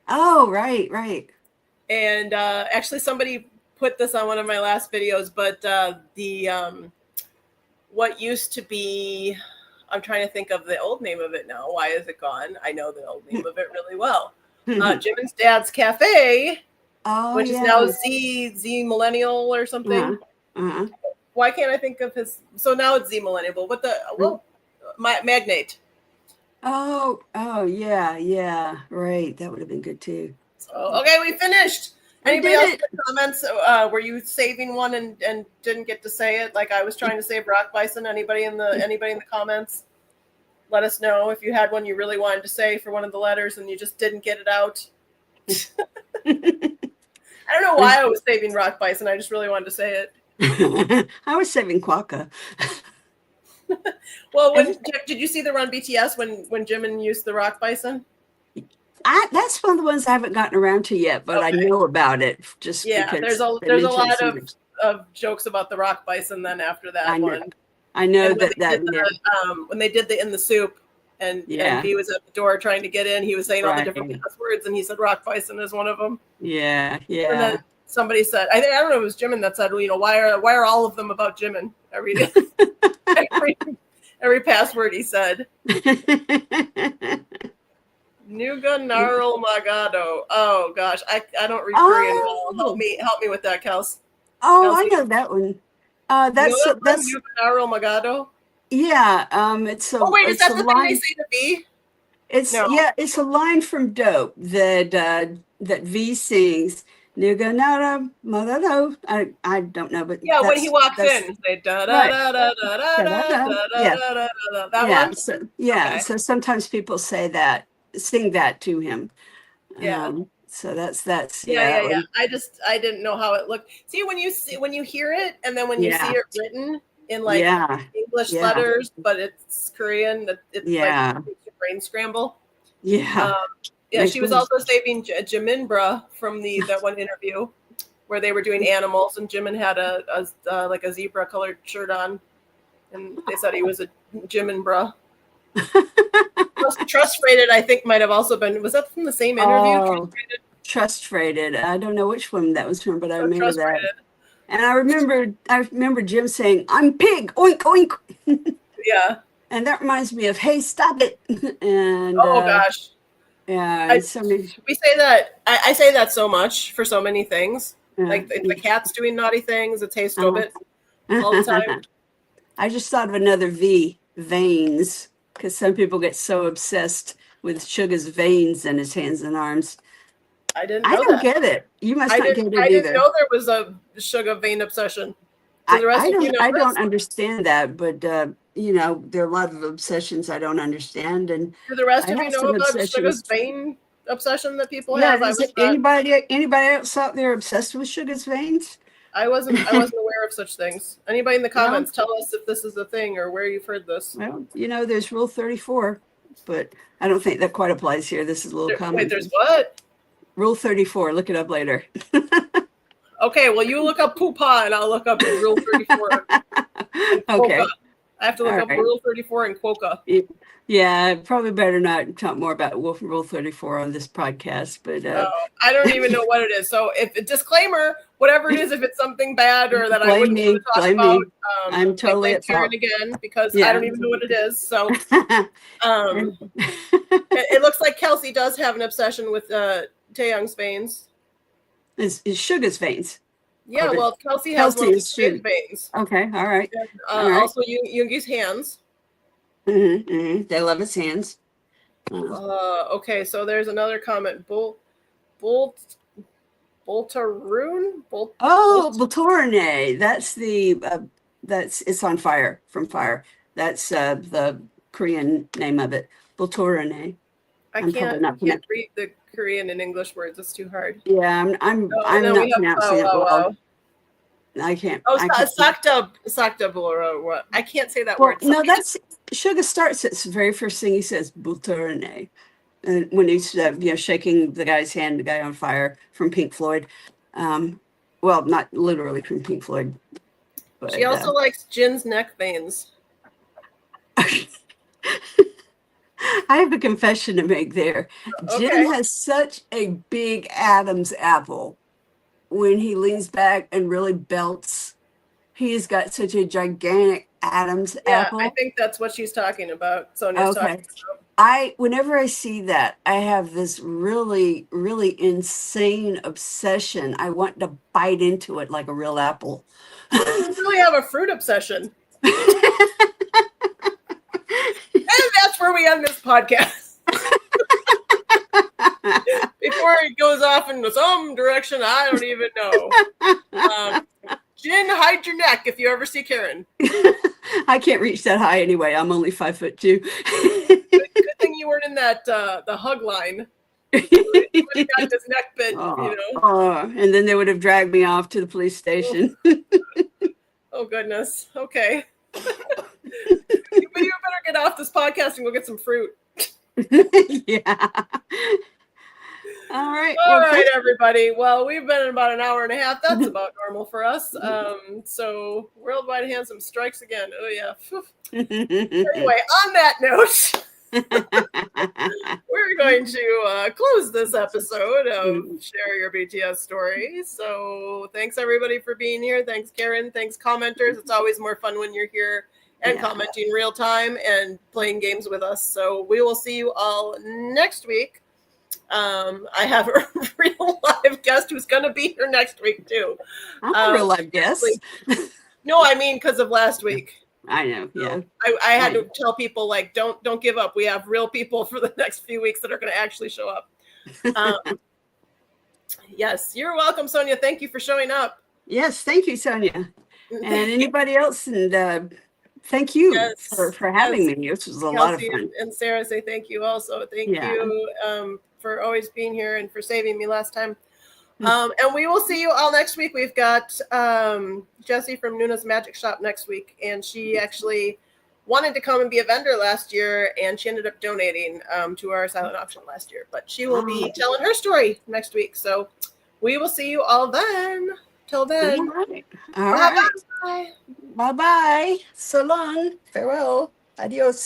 Oh, right. And actually, somebody put this on one of my last videos, but what used to be, I'm trying to think of the old name of it now. Why is it gone? I know the old name of it really well. Jim and Dad's Cafe, which is now Z Millennial or something. Why can't I think of his? So now it's Z Millennial. What the? Magnate. Oh, yeah, right. That would have been good too. So, okay, we finished. Anybody else have comments? Were you saving one and didn't get to say it? Like I was trying to save Rock Bison. Anybody in the comments? Let us know if you had one you really wanted to say for one of the letters and you just didn't get it out. I don't know why I was saving Rock Bison. I just really wanted to say it. I was saving Quokka. Well, did you see the Run BTS when Jimin used the Rock Bison? That's one of the ones I haven't gotten around to yet, but I know about it just because there's a lot of jokes about the Rock Bison. Then after that one, I know when they did the In the Soup and he was at the door trying to get in, he was saying all the different words, and he said Rock Bison is one of them. Yeah. And then somebody said, I don't know, it was Jimin that said, why are all of them about Jimin? Every password he said. Nuga Narl Magado. Oh gosh, I don't read Korean well. Help me with that, Kels. Oh, Kelsey. I know that one. That's Nuga Narl Magado. Yeah. It's a. Oh wait, is that the line, thing they say to V? It's a line from Dope that V sings. Nuga Nara Magado. I don't know, but when he walks in, say da da da da da da da da da. That one. So sometimes people sing that to him. So that's yeah. I didn't know how it looked. See, when you hear it and then when you see it written in like English letters, but it's Korean, it's like makes your brain scramble. She was also saving Jiminbra from that one interview where they were doing animals and Jimin had like a zebra colored shirt on and they said he was a Jiminbra. Trust Rated, I think, might have also been. Was that from the same interview? Trust Rated. I don't know which one that was from, but I remember that. Rated. And I remember Jim saying, "I'm pig, oink oink." Yeah. And that reminds me of "Hey, stop it!" And gosh. Yeah. We say that. I say that so much for so many things. Like if the cat's doing naughty things, it's "Hey, stop it" all the time. I just thought of another V, veins. Because some people get so obsessed with Suga's veins in his hands and arms. I don't get it. You must not get it either. I didn't know there was a Suga vein obsession. I don't understand that, but there are a lot of obsessions I don't understand. And do the rest of you know about Suga's vein obsession that people have? Anybody else out there obsessed with Suga's veins? I wasn't aware of such things. Anybody in the comments, tell us if this is a thing or where you've heard this. Well, there's Rule 34, but I don't think that quite applies here. This is a little common. Wait, there's what? Rule 34. Look it up later. Okay, well, you look up Poopa and I'll look up Rule 34. Okay. I have to look up Rule 34 and Quokka. Yeah, probably better not talk more about Rule 34 on this podcast. But I don't even know what it is. So, if a disclaimer, whatever it is, if it's something bad or that I wouldn't want to talk about, I'm totally at fault again because I don't even know what it is. So, it looks like Kelsey does have an obsession with Taeyong's veins. It's Suga's veins. Yeah, well, Kelsey has one of his veins. Okay, all right. And, also, Yoongi's hands. Mm-hmm. They love his hands. Okay, so there's another comment. Boltaroon? Boltorane. That's it's on fire from Fire. That's the Korean name of it. Boltorane. I can't read the Korean and English words. It's too hard. Yeah, I'm not pronouncing it well. I can't. Oh, I can't. Sakta Bora. What? I can't say that Well, word. no, that's Sugar starts. It's the very first thing he says, "Buturne," and when he's shaking the guy's hand, the guy on fire from Pink Floyd. Well, not literally from Pink Floyd, but She also likes Jin's neck veins. I have a confession to make there. Okay. Jin has such a big Adam's apple when he leans back and really belts. He's got such a gigantic Adam's apple. I think that's what she's talking about. Sonia's talking about. Whenever I see that, I have this really, really insane obsession. I want to bite into it like a real apple. You really have a fruit obsession. And that's where we end this podcast. Before it goes off into some direction, I don't even know. Jin, hide your neck if you ever see Karen. I can't reach that high anyway. I'm only 5'2". Good thing you weren't in that the hug line. He would have got his neck bit, and then they would have dragged me off to the police station. Oh goodness. Okay. You better get off this podcast and go get some fruit. Yeah. All right. All right, everybody. Well, we've been in about an hour and a half. That's about normal for us. So Worldwide Handsome strikes again. Oh yeah. Anyway, on that note, we're going to close this episode of Share Your BTS Story. So thanks everybody for being here. Thanks Karen. Thanks commenters. It's always more fun when you're here and commenting real time and playing games with us. So we will see you all next week. I have a real live guest who's going to be here next week too. I'm a real live guest. No, I mean because of last week. I know. Yeah. I had to tell people like don't give up. We have real people for the next few weeks that are going to actually show up. Yes, you're welcome, Sonia. Thank you for showing up. Yes, thank you, Sonia. And anybody else, and thank you for having me. This was a lot of fun. And Sarah say thank you also. Thank you for always being here and for saving me last time. And we will see you all next week. We've got Jessie from Nuna's Magic Shop next week, and she actually wanted to come and be a vendor last year, and she ended up donating to our silent auction last year. But she will be telling her story next week. So we will see you all then. Till then. All right. Bye-bye. So long. Farewell. Adios.